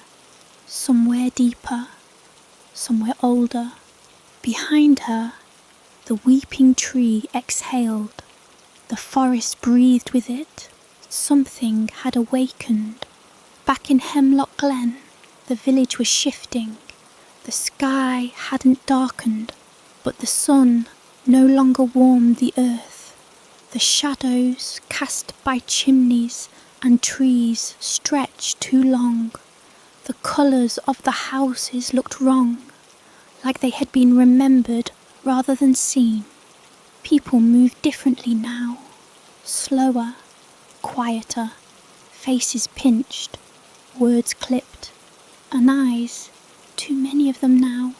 somewhere deeper, somewhere older. Behind her, the weeping tree exhaled. The forest breathed with it. Something had awakened. Back in Hemlock Glen, the village was shifting. The sky hadn't darkened, but the sun no longer warmed the earth. The shadows cast by chimneys and trees stretched too long. The colours of the houses looked wrong, like they had been remembered rather than seen. People moved differently now, slower, quieter, faces pinched, words clipped, and eyes, too many of them now,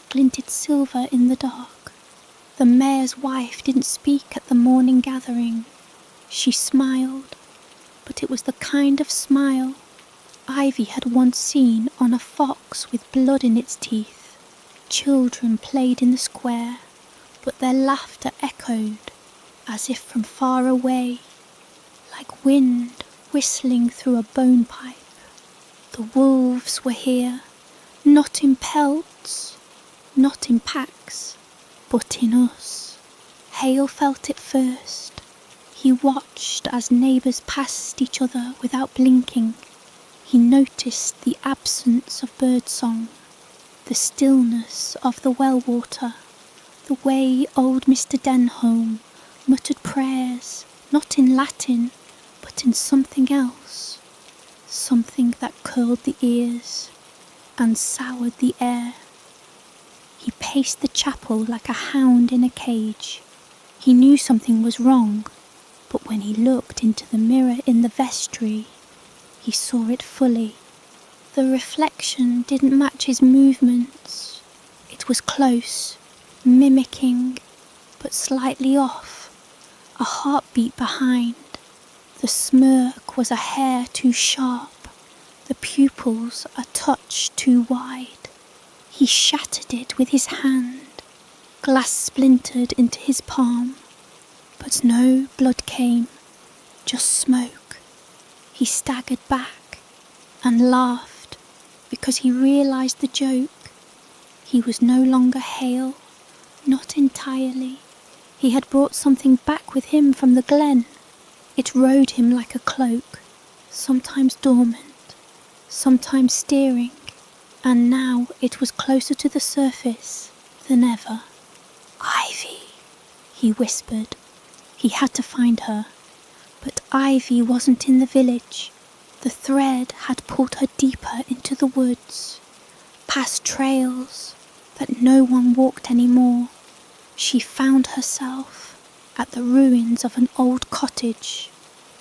glinted silver in the dark. The mayor's wife didn't speak at the morning gathering. She smiled, but it was the kind of smile Ivy had once seen on a fox with blood in its teeth. Children played in the square, but their laughter echoed as if from far away, like wind whistling through a bone pipe. The wolves were here, not in pelts, not in packs, but in us. Hale felt it first. He watched as neighbours passed each other without blinking. He noticed the absence of birdsong, the stillness of the well water, the way old Mr. Denholm muttered prayers, not in Latin, but in something else, something that curled the ears and soured the air. He paced the chapel like a hound in a cage. He knew something was wrong, but when he looked into the mirror in the vestry, he saw it fully. The reflection didn't match his movements. It was close, mimicking, but slightly off, a heartbeat behind. The smirk was a hair too sharp, the pupils a touch too wide. He shattered it with his hand, glass splintered into his palm, but no blood came, just smoke. He staggered back and laughed because he realised the joke. He was no longer Hale, not entirely. He had brought something back with him from the glen. It rode him like a cloak, sometimes dormant, sometimes steering, and now it was closer to the surface than ever. Ivy, he whispered. He had to find her, but Ivy wasn't in the village. The thread had pulled her deeper into the woods, past trails that no one walked anymore. She found herself at the ruins of an old cottage,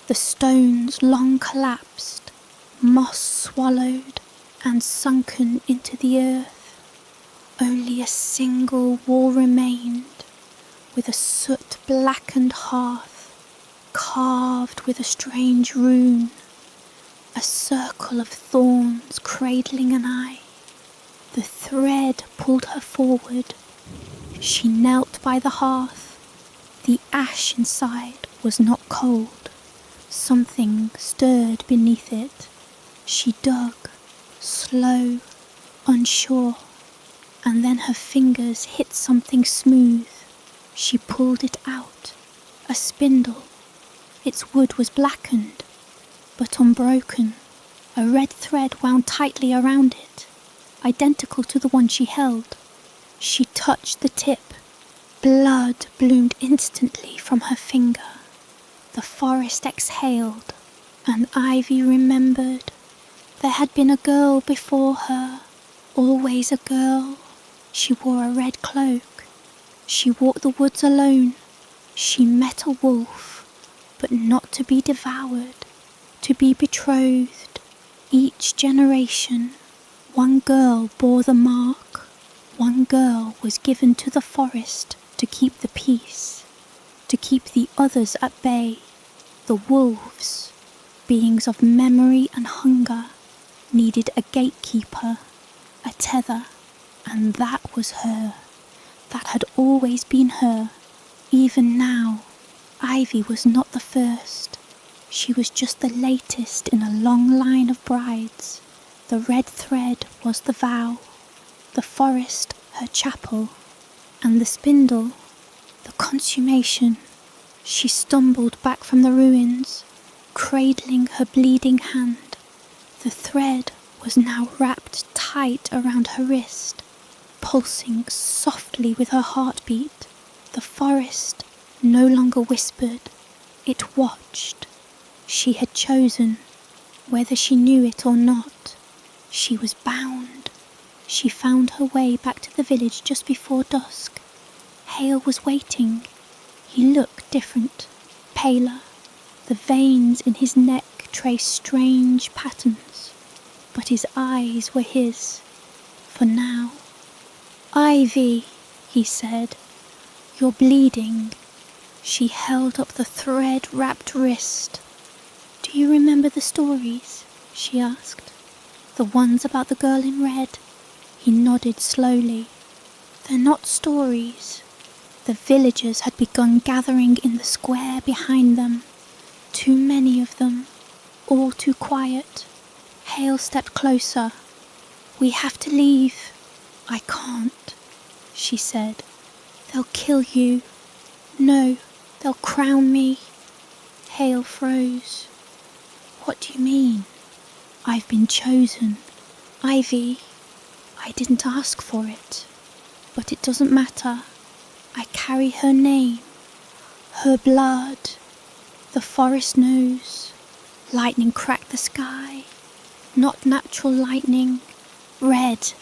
the stones long collapsed, moss swallowed and sunken into the earth. Only a single wall remained, with a soot-blackened hearth, carved with a strange rune, a circle of thorns cradling an eye. The thread pulled her forward. She knelt by the hearth. The ash inside was not cold. Something stirred beneath it. She dug, slow, unsure, and then her fingers hit something smooth. She pulled it out, a spindle. Its wood was blackened, but unbroken. A red thread wound tightly around it, identical to the one she held. She touched the tip. Blood bloomed instantly from her finger. The forest exhaled, and Ivy remembered. There had been a girl before her, always a girl. She wore a red cloak. She walked the woods alone. She met a wolf, but not to be devoured, to be betrothed. Each generation, one girl bore the mark. One girl was given to the forest to keep the peace, to keep the others at bay. The wolves, beings of memory and hunger, needed a gatekeeper, a tether, and that was her. That had always been her. Even now, Ivy was not the first. She was just the latest in a long line of brides. The red thread was the vow, the forest her chapel, and the spindle the consummation. She stumbled back from the ruins, cradling her bleeding hand. The thread was now wrapped tight around her wrist, pulsing softly with her heartbeat. The forest no longer whispered, it watched. She had chosen, whether she knew it or not. She was bound. She found her way back to the village just before dusk. Hale was waiting. He looked different, paler. The veins in his neck traced strange patterns, but his eyes were his, for now. "Ivy," he said, "you're bleeding." She held up the thread-wrapped wrist. "Do you remember the stories?" she asked. "The ones about the girl in red?" He nodded slowly. "They're not stories." The villagers had begun gathering in the square behind them. Too many of them, all too quiet. Hale stepped closer. "We have to leave." "I can't," she said. "They'll kill you." "No, they'll crown me." Hale froze. "What do you mean?" "I've been chosen. Ivy, I didn't ask for it. But it doesn't matter. I carry her name, her blood. The forest knows. Lightning cracked the sky. Not natural lightning. Red.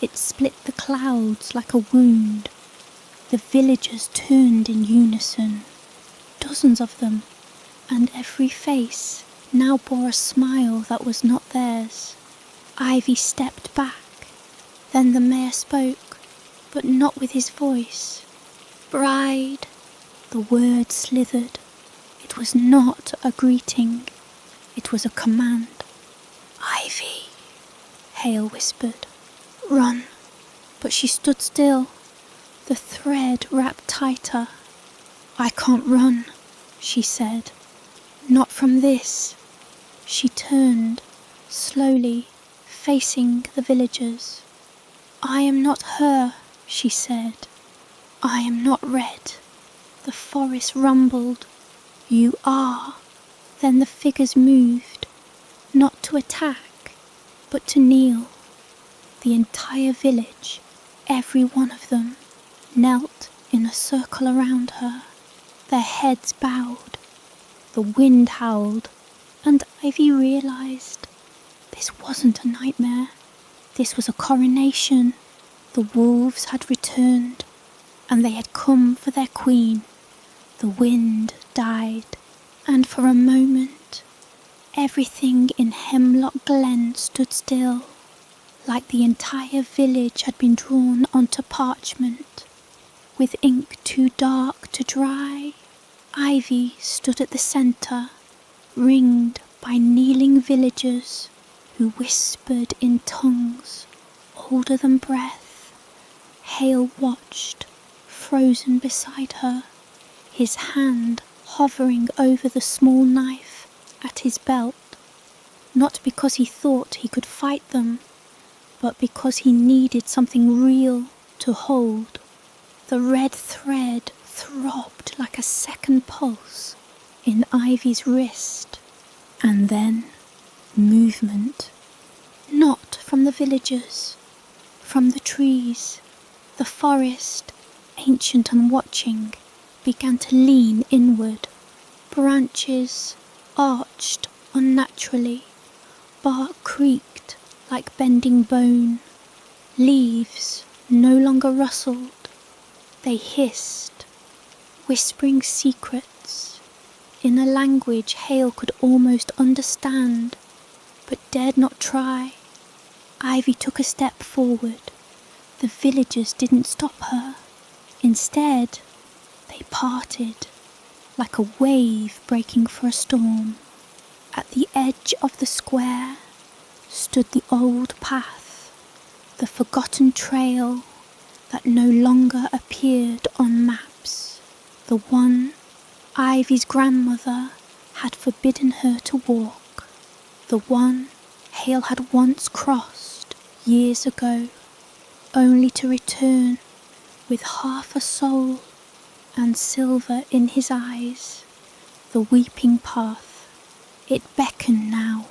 It split the clouds like a wound. The villagers turned in unison. Dozens of them, and every face now bore a smile that was not theirs. Ivy stepped back. Then the mayor spoke, but not with his voice. "Bride." The word slithered. It was not a greeting. It was a command. "Ivy," Hale whispered. "Run." But she stood still, the thread wrapped tighter. "I can't run," she said. "Not from this." She turned, slowly, facing the villagers. "I am not her," she said. "I am not red." The forest rumbled. "You are." Then the figures moved, not to attack, but to kneel. The entire village, every one of them, knelt in a circle around her, their heads bowed. The wind howled, and Ivy realized this wasn't a nightmare. This was a coronation. The wolves had returned, and they had come for their queen. The wind died, and for a moment, everything in Hemlock Glen stood still, like the entire village had been drawn onto parchment, with ink too dark to dry. Ivy stood at the centre, ringed by kneeling villagers who whispered in tongues older than breath. Hale watched, frozen beside her, his hand hovering over the small knife at his belt, not because he thought he could fight them, but because he needed something real to hold. The red thread throbbed like a second pulse in Ivy's wrist, and then movement. Not from the villagers, from the trees. The forest, ancient and watching, began to lean inward. Branches arched unnaturally. Bark creaked like bending bone. Leaves no longer rustled. They hissed, whispering secrets in a language Hale could almost understand, but dared not try. Ivy took a step forward. The villagers didn't stop her. Instead, they parted. like a wave breaking for a storm. At the edge of the square stood the old path, the forgotten trail that no longer appeared on maps, the one Ivy's grandmother had forbidden her to walk, the one Hale had once crossed years ago, only to return with half a soul and silver in his eyes. The weeping path, it beckoned now,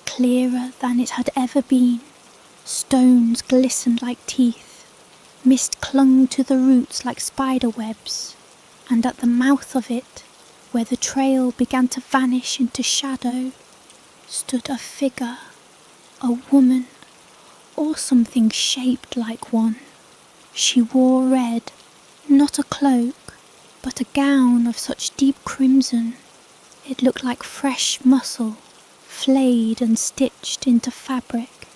clearer than it had ever been. Stones glistened like teeth, mist clung to the roots like spider webs, and at the mouth of it, where the trail began to vanish into shadow, stood a figure, a woman, or something shaped like one. She wore red, not a cloak, but a gown of such deep crimson. It looked like fresh muscle, flayed and stitched into fabric.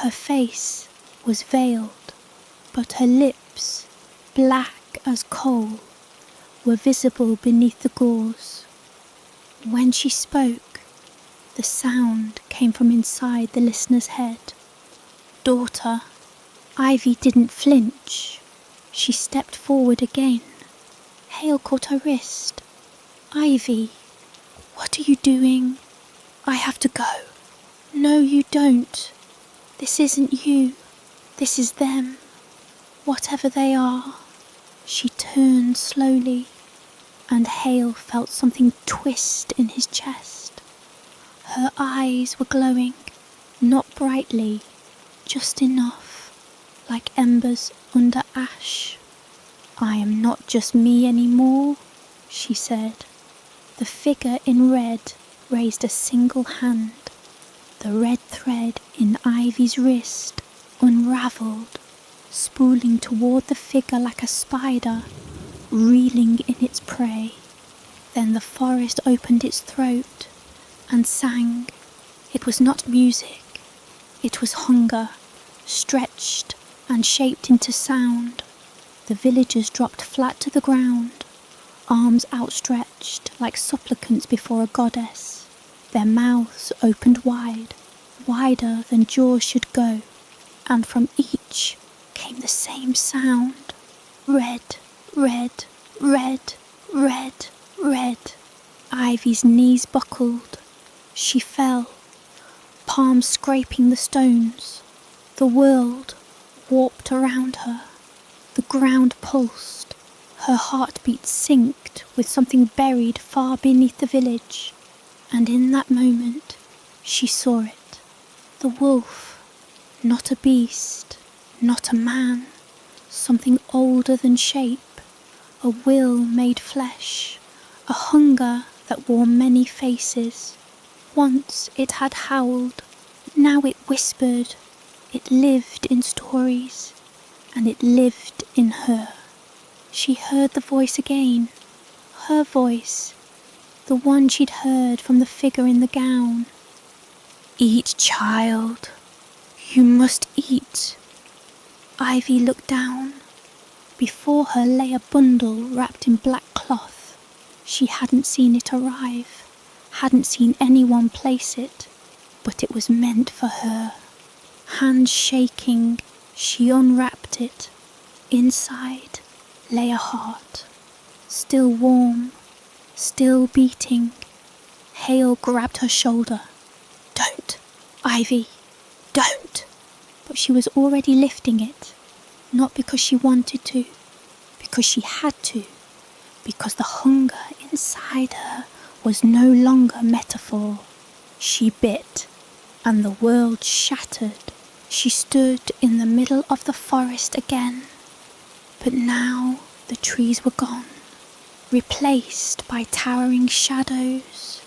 Her face was veiled, but her lips, black as coal, were visible beneath the gauze. When she spoke, the sound came from inside the listener's head. "Daughter." Ivy didn't flinch. She stepped forward again. Hale caught her wrist. "Ivy, what are you doing?" "I have to go." "No, you don't. This isn't you. This is them. Whatever they are." She turned slowly, and Hale felt something twist in his chest. Her eyes were glowing, not brightly, just enough, like embers under ash. "I am not just me anymore," she said. The figure in red raised a single hand. The red thread in Ivy's wrist unravelled, spooling toward the figure like a spider, reeling in its prey. Then the forest opened its throat and sang. It was not music, it was hunger, stretched and shaped into sound. The villagers dropped flat to the ground, arms outstretched like supplicants before a goddess. Their mouths opened wide, wider than jaws should go, and from each came the same sound. Red, red, red, red, red. Ivy's knees buckled. She fell, palms scraping the stones. The world warped around her. The ground pulsed. Her heartbeat synced with something buried far beneath the village. And in that moment, she saw it. The wolf, not a beast, not a man, something older than shape, a will made flesh, a hunger that wore many faces. Once it had howled, now it whispered. It lived in stories, and it lived in her. She heard the voice again, her voice, the one she'd heard from the figure in the gown. "Eat, child. You must eat." Ivy looked down. Before her lay a bundle wrapped in black cloth. She hadn't seen it arrive, hadn't seen anyone place it, but it was meant for her. Hands shaking, she unwrapped it. Inside lay a heart, still warm, still beating. Hale grabbed her shoulder. "Don't, Ivy, don't." But she was already lifting it, not because she wanted to, because she had to, because the hunger inside her was no longer metaphor. She bit, and the world shattered. She stood in the middle of the forest again, but now the trees were gone, replaced by towering shadows,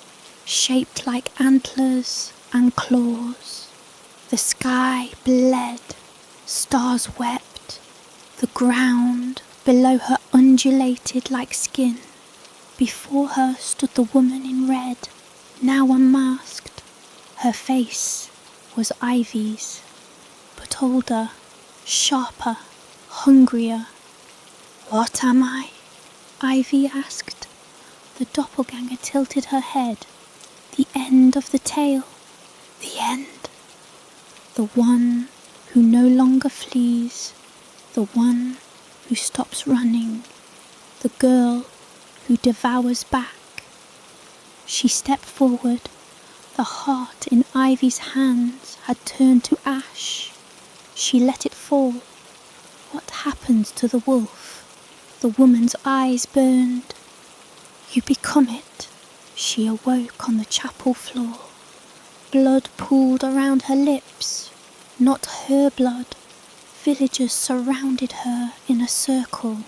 shaped like antlers and claws. The sky bled, stars wept, the ground below her undulated like skin. Before her stood the woman in red, now unmasked. Her face was Ivy's, but older, sharper, hungrier. "What am I?" Ivy asked. The doppelganger tilted her head. The end of the tale. The end. The one who no longer flees. The one who stops running. The girl who devours back. She stepped forward. The heart in Ivy's hands had turned to ash. She let it fall. What happened to the wolf? The woman's eyes burned. You become it. She awoke on the chapel floor. Blood pooled around her lips. Not her blood. Villagers surrounded her in a circle.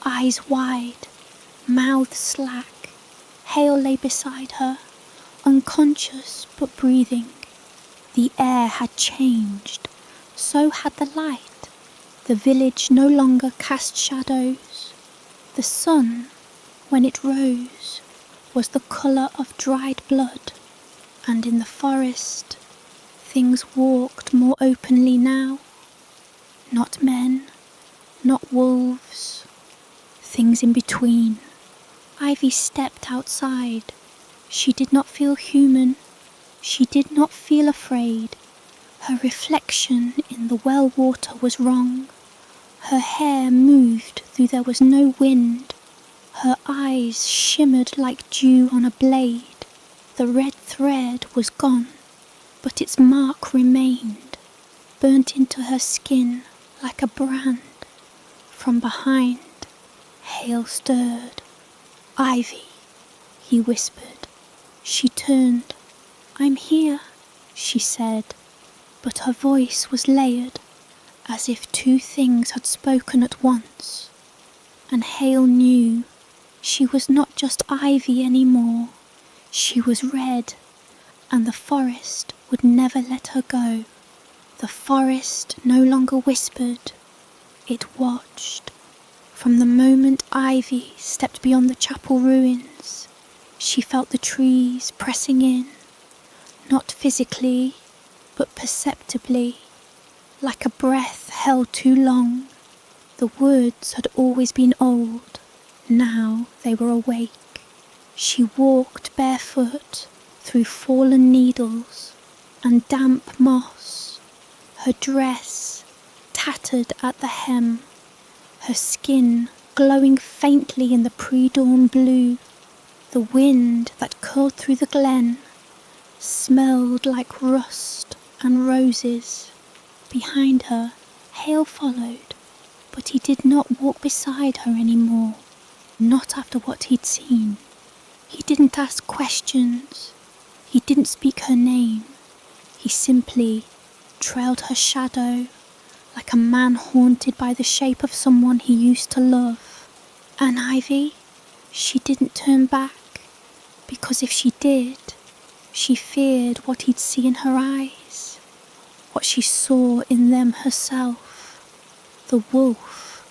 Eyes wide. Mouth slack. Hale lay beside her. Unconscious but breathing. The air had changed. So had the light. The village no longer cast shadows. The sun, when it rose, was the colour of dried blood. And in the forest, things walked more openly now. Not men, not wolves, things in between. Ivy stepped outside. She did not feel human. She did not feel afraid. Her reflection in the well water was wrong. Her hair moved though there was no wind. Her eyes shimmered like dew on a blade. The red thread was gone, but its mark remained, burnt into her skin like a brand. From behind, Hale stirred. Ivy, he whispered. She turned. I'm here, she said, but her voice was layered, as if two things had spoken at once. And Hale knew she was not just Ivy anymore. She was red, and the forest would never let her go. The forest no longer whispered, it watched. From the moment Ivy stepped beyond the chapel ruins, she felt the trees pressing in, not physically, but perceptibly, like a breath held too long. The woods had always been old, now they were awake. She walked barefoot through fallen needles and damp moss, her dress tattered at the hem, her skin glowing faintly in the pre-dawn blue. The wind that curled through the glen smelled like rust and roses. Behind her, Hale followed, but he did not walk beside her anymore, not after what he'd seen. He didn't ask questions. He didn't speak her name. He simply trailed her shadow like a man haunted by the shape of someone he used to love. And Ivy, she didn't turn back, because if she did, she feared what he'd see in her eyes, what she saw in them herself. The wolf,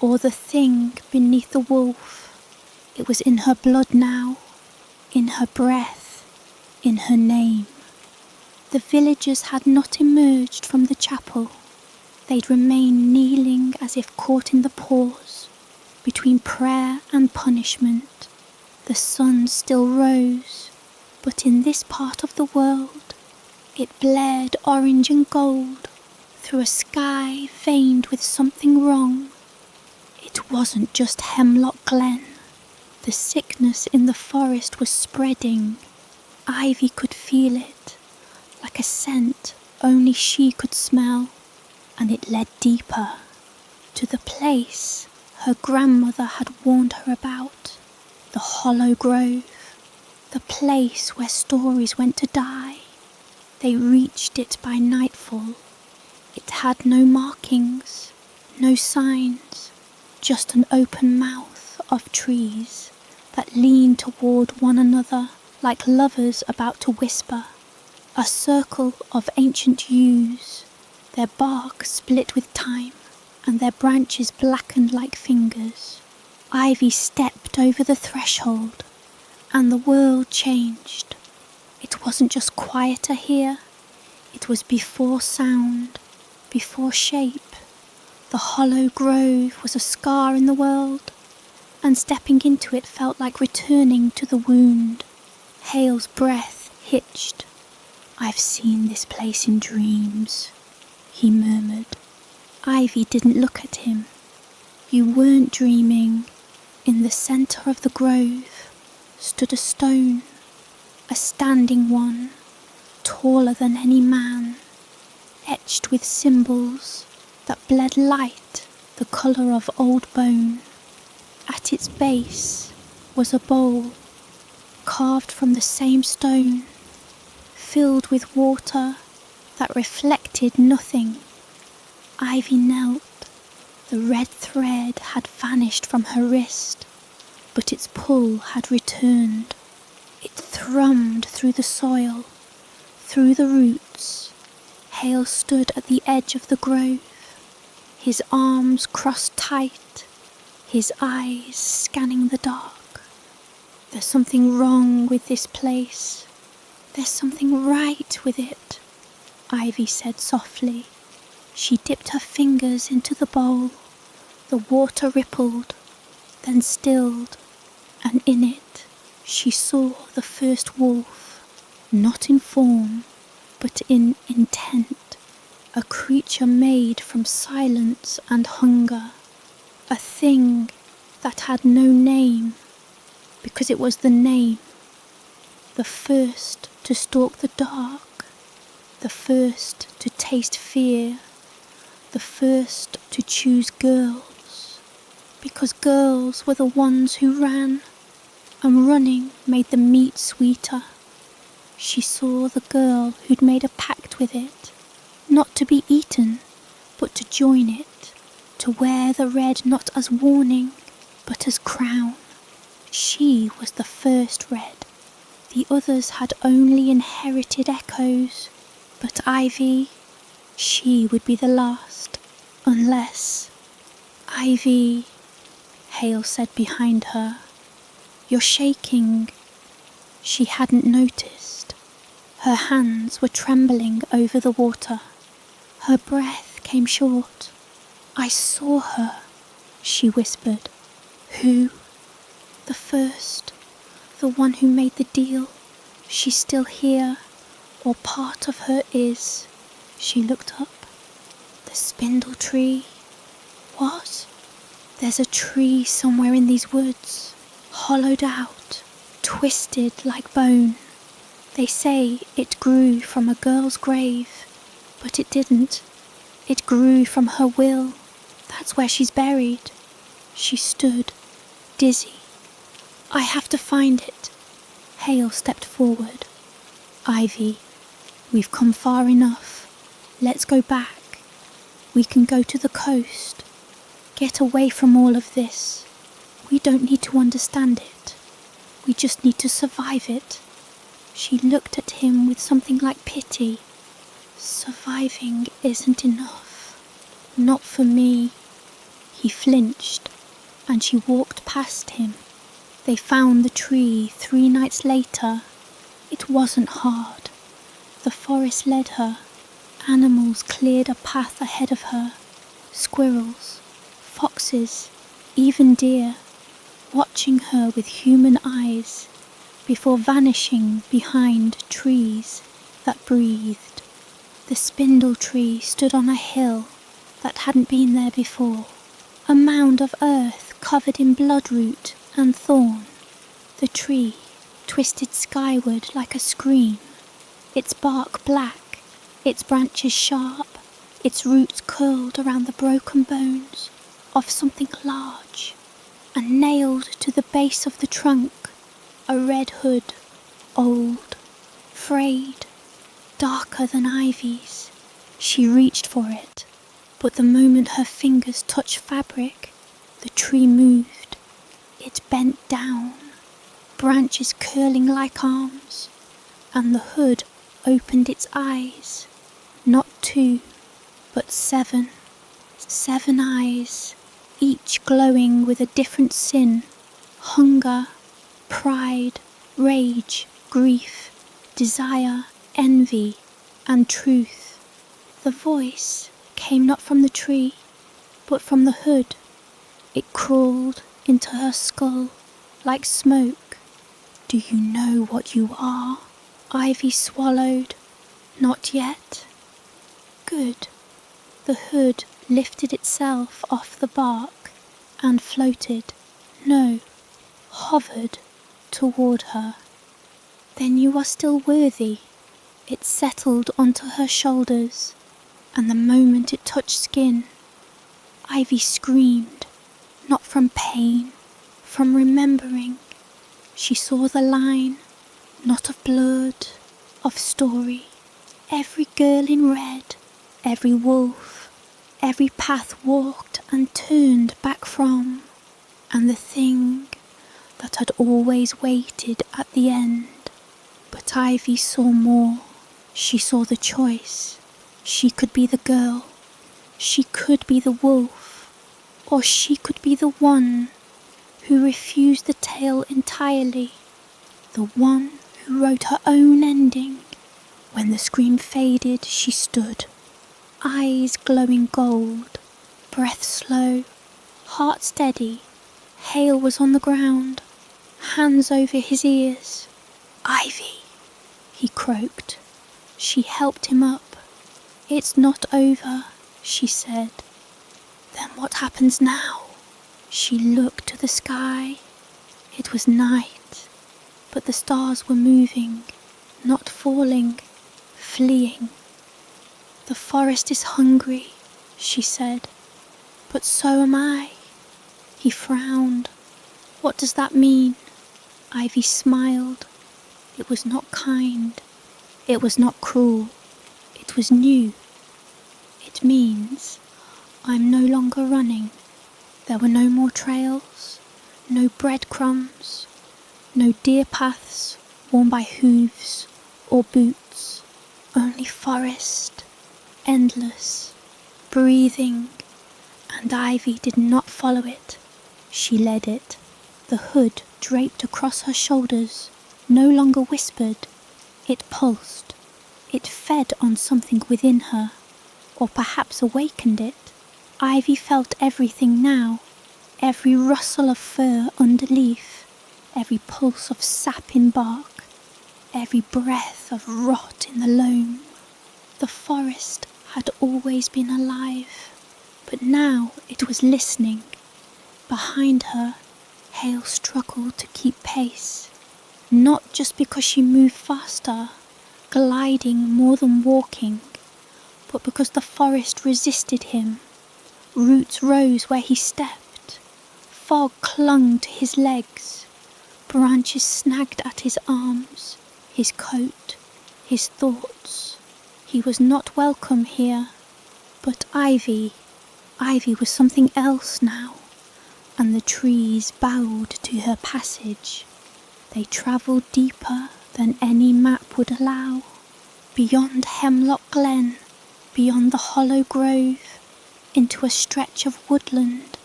or the thing beneath the wolf. It was in her blood now, in her breath, in her name. The villagers had not emerged from the chapel. They'd remained kneeling as if caught in the pause, between prayer and punishment. The sun still rose, but in this part of the world, it blared orange and gold through a sky veined with something wrong. It wasn't just Hemlock Glen. The sickness in the forest was spreading. Ivy could feel it, like a scent only she could smell, and it led deeper, to the place her grandmother had warned her about, the hollow grove, the place where stories went to die. They reached it by nightfall. It had no markings, no signs, just an open mouth of trees that leaned toward one another like lovers about to whisper. A circle of ancient yews, their bark split with time, and their branches blackened like fingers. Ivy stepped over the threshold, and the world changed. It wasn't just quieter here, it was before sound, before shape. The hollow grove was a scar in the world, and stepping into it felt like returning to the wound. Hale's breath hitched. "I've seen this place in dreams," he murmured. Ivy didn't look at him. "You weren't dreaming." In the centre of the grove stood a stone, a standing one, taller than any man, etched with symbols that bled light, the colour of old bone. At its base was a bowl, carved from the same stone, filled with water that reflected nothing. Ivy knelt. The red thread had vanished from her wrist, but its pull had returned. It thrummed through the soil, through the roots. Hale stood at the edge of the grove, his arms crossed tight, his eyes scanning the dark. "There's something wrong with this place. There's something right with it," Ivy said softly. She dipped her fingers into the bowl. The water rippled, then stilled, and in it she saw the first wolf, not in form, but in intent, a creature made from silence and hunger, a thing that had no name, because it was the name, the first to stalk the dark, the first to taste fear, the first to choose girls, because girls were the ones who ran, and running made the meat sweeter. She saw the girl who'd made a pact with it, not to be eaten, but to join it, to wear the red not as warning, but as crown. She was the first red. The others had only inherited echoes, but Ivy, she would be the last, unless... "Ivy," Hale said behind her, "you're shaking." She hadn't noticed. Her hands were trembling over the water. Her breath came short. "I saw her," she whispered. "Who?" "The first, the one who made the deal. She's still here, or part of her is." She looked up. "The spindle tree." "What?" "There's a tree somewhere in these woods, hollowed out, twisted like bone. They say it grew from a girl's grave, but it didn't. It grew from her will. That's where she's buried." She stood, dizzy. "I have to find it." Hale stepped forward. "Ivy, we've come far enough. Let's go back. We can go to the coast. Get away from all of this. We don't need to understand it. We just need to survive it." She looked at him with something like pity. "Surviving isn't enough. Not for me." He flinched, and she walked past him. They found the tree 3 nights later. It wasn't hard. The forest led her. Animals cleared a path ahead of her. Squirrels, foxes, even deer, watching her with human eyes before vanishing behind trees that breathed. The spindle tree stood on a hill that hadn't been there before, a mound of earth covered in bloodroot and thorn. The tree twisted skyward like a scream, its bark black, its branches sharp, its roots curled around the broken bones of something large, and nailed to the base of the trunk a red hood, old, frayed, darker than Ivy's. She reached for it, but the moment her fingers touched fabric, the tree moved. It bent down, branches curling like arms, and the hood opened its eyes. Not 2, but 7. 7 eyes, each glowing with a different sin. Hunger, pride, rage, grief, desire, envy, and truth. The voice came not from the tree, but from the hood. It crawled into her skull like smoke. Do you know what you are? Ivy swallowed. Not yet. Good. The hood lifted itself off the bark and floated, no, hovered toward her. Then you are still worthy. It settled onto her shoulders, and the moment it touched skin, Ivy screamed, not from pain, from remembering. She saw the line, not of blood, of story. Every girl in red, every wolf, every path walked and turned back from, and the thing that had always waited at the end. But Ivy saw more. She saw the choice. She could be the girl. She could be the wolf. Or she could be the one who refused the tale entirely. The one who wrote her own ending. When the scream faded, she stood, eyes glowing gold, breath slow, heart steady. Hale was on the ground, hands over his ears. "Ivy," he croaked. She helped him up. "It's not over," she said. "Then what happens now?" She looked to the sky. It was night, but the stars were moving, not falling, fleeing. "The forest is hungry," she said. "But so am I." He frowned. "What does that mean?" Ivy smiled. It was not kind. It was not cruel. It was new. "It means I'm no longer running. There were no more trails, no breadcrumbs, no deer paths worn by hooves or boots. Only forest, endless, breathing." And Ivy did not follow it. She led it. The hood draped across her shoulders no longer whispered. It pulsed. It fed on something within her, or perhaps awakened it. Ivy felt everything now, every rustle of fur under leaf, every pulse of sap in bark, every breath of rot in the loam. The forest had always been alive, but now it was listening. Behind her, Hale struggled to keep pace, not just because she moved faster, gliding more than walking, but because the forest resisted him. Roots rose where he stepped. Fog clung to his legs. Branches snagged at his arms, his coat, his thoughts. He was not welcome here. But Ivy was something else now, and the trees bowed to her passage. They travelled deeper than any map would allow, beyond Hemlock Glen, beyond the hollow grove, into a stretch of woodland,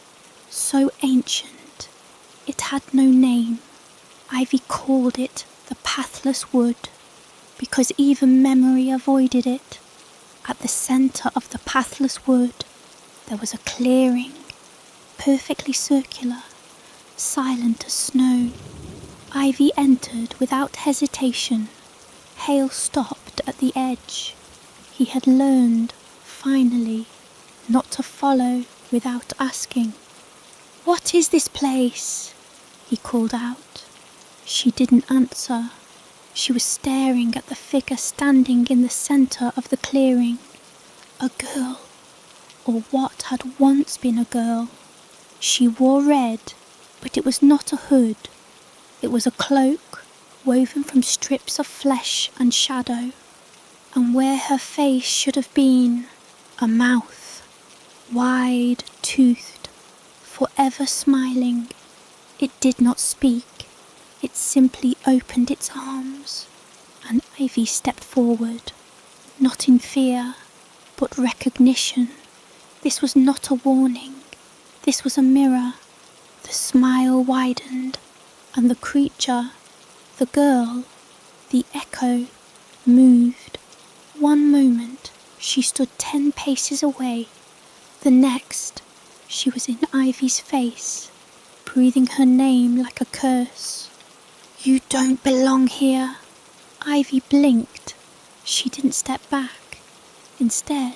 so ancient it had no name. Ivy called it the Pathless Wood, because even memory avoided it. At the centre of the Pathless Wood, there was a clearing, perfectly circular, silent as snow. Ivy entered without hesitation. Hale stopped at the edge. He had learned, finally, not to follow without asking. "What is this place?" he called out. She didn't answer. She was staring at the figure standing in the centre of the clearing. A girl, or what had once been a girl. She wore red, but it was not a hood. It was a cloak woven from strips of flesh and shadow, and where her face should have been, a mouth, wide-toothed, forever smiling. It did not speak. It simply opened its arms, and Ivy stepped forward, not in fear, but recognition. This was not a warning. This was a mirror. The smile widened, and the creature, the girl, the echo, moved. One moment, she stood 10 paces away. The next, she was in Ivy's face, breathing her name like a curse. "You don't belong here." Ivy blinked. She didn't step back. Instead,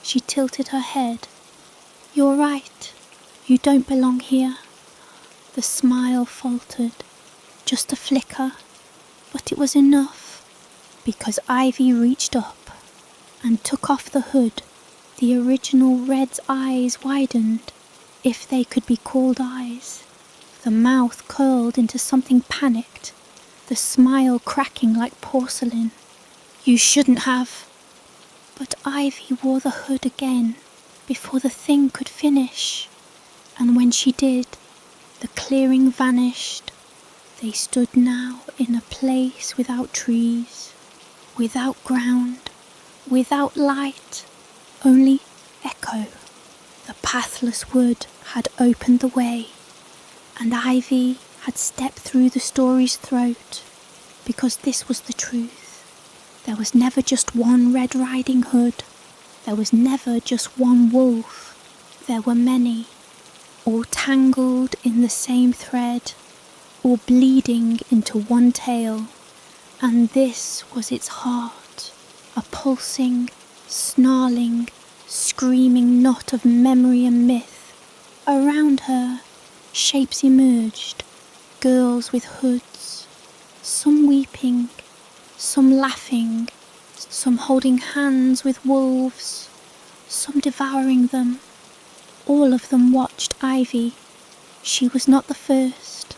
she tilted her head. "You're right. You don't belong here." The smile faltered. Just a flicker, but it was enough, because Ivy reached up and took off the hood. The original red's eyes widened, if they could be called eyes. The mouth curled into something panicked, the smile cracking like porcelain. "You shouldn't have." But Ivy wore the hood again before the thing could finish, and when she did, the clearing vanished. They stood now in a place without trees, without ground, without light, only echo. The pathless wood had opened the way, and Ivy had stepped through the story's throat, because this was the truth. There was never just one Red Riding Hood. There was never just one wolf. There were many, all tangled in the same thread, all bleeding into one tale. And this was its heart, a pulsing, snarling, screaming knot of memory and myth. Around her, shapes emerged, girls with hoods, some weeping, some laughing, some holding hands with wolves, some devouring them. All of them watched Ivy. She was not the first,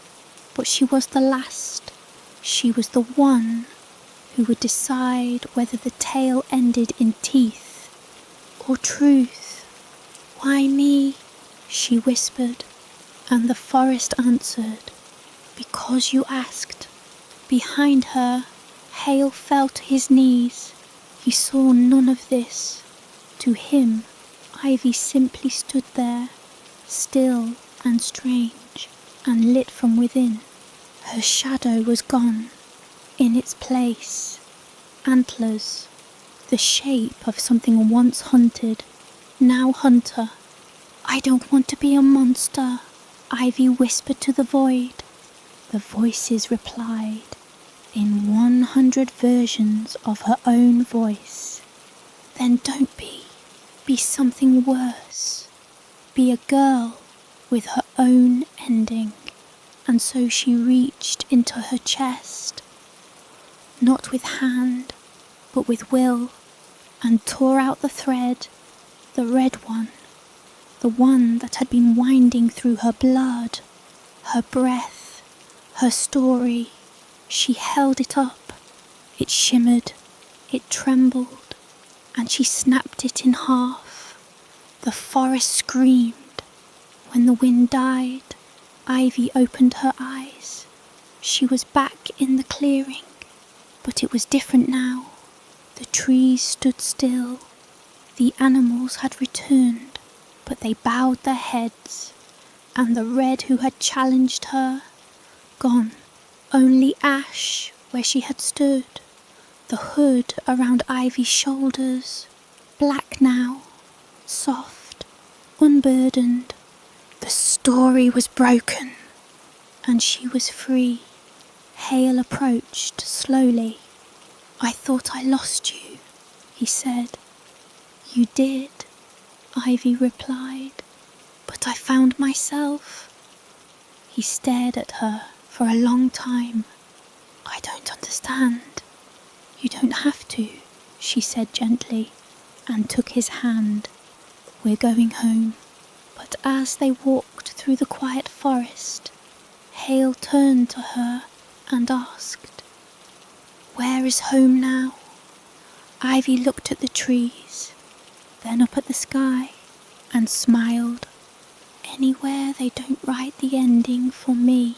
but she was the last. She was the one who would decide whether the tale ended in teeth or truth. "Why me?" she whispered, and the forest answered, "Because you asked." Behind her, Hale fell to his knees. He saw none of this. To him, Ivy simply stood there, still and strange, and lit from within. Her shadow was gone. In its place, antlers, the shape of something once hunted, now hunter. "I don't want to be a monster," Ivy whispered to the void. The voices replied, in 100 versions of her own voice. "Then don't be. Be something worse. Be a girl with her own ending." And so she reached into her chest, not with hand, but with will, and tore out the thread, the red one, the one that had been winding through her blood, her breath, her story. She held it up. It shimmered, it trembled, and she snapped it in half. The forest screamed. When the wind died, Ivy opened her eyes. She was back in the clearing, but it was different now. The trees stood still. The animals had returned, but they bowed their heads, and the red who had challenged her, gone. Only ash where she had stood, the hood around Ivy's shoulders, black now, soft, unburdened. The story was broken, and she was free. Hale approached slowly. "I thought I lost you," he said. "You did," Ivy replied, "but I found myself." He stared at her for a long time. "I don't understand." "You don't have to," she said gently, and took his hand. "We're going home." But as they walked through the quiet forest, Hale turned to her and asked, "Where is home now?" Ivy looked at the trees, then up at the sky, and smiled. "Anywhere they don't write the ending for me."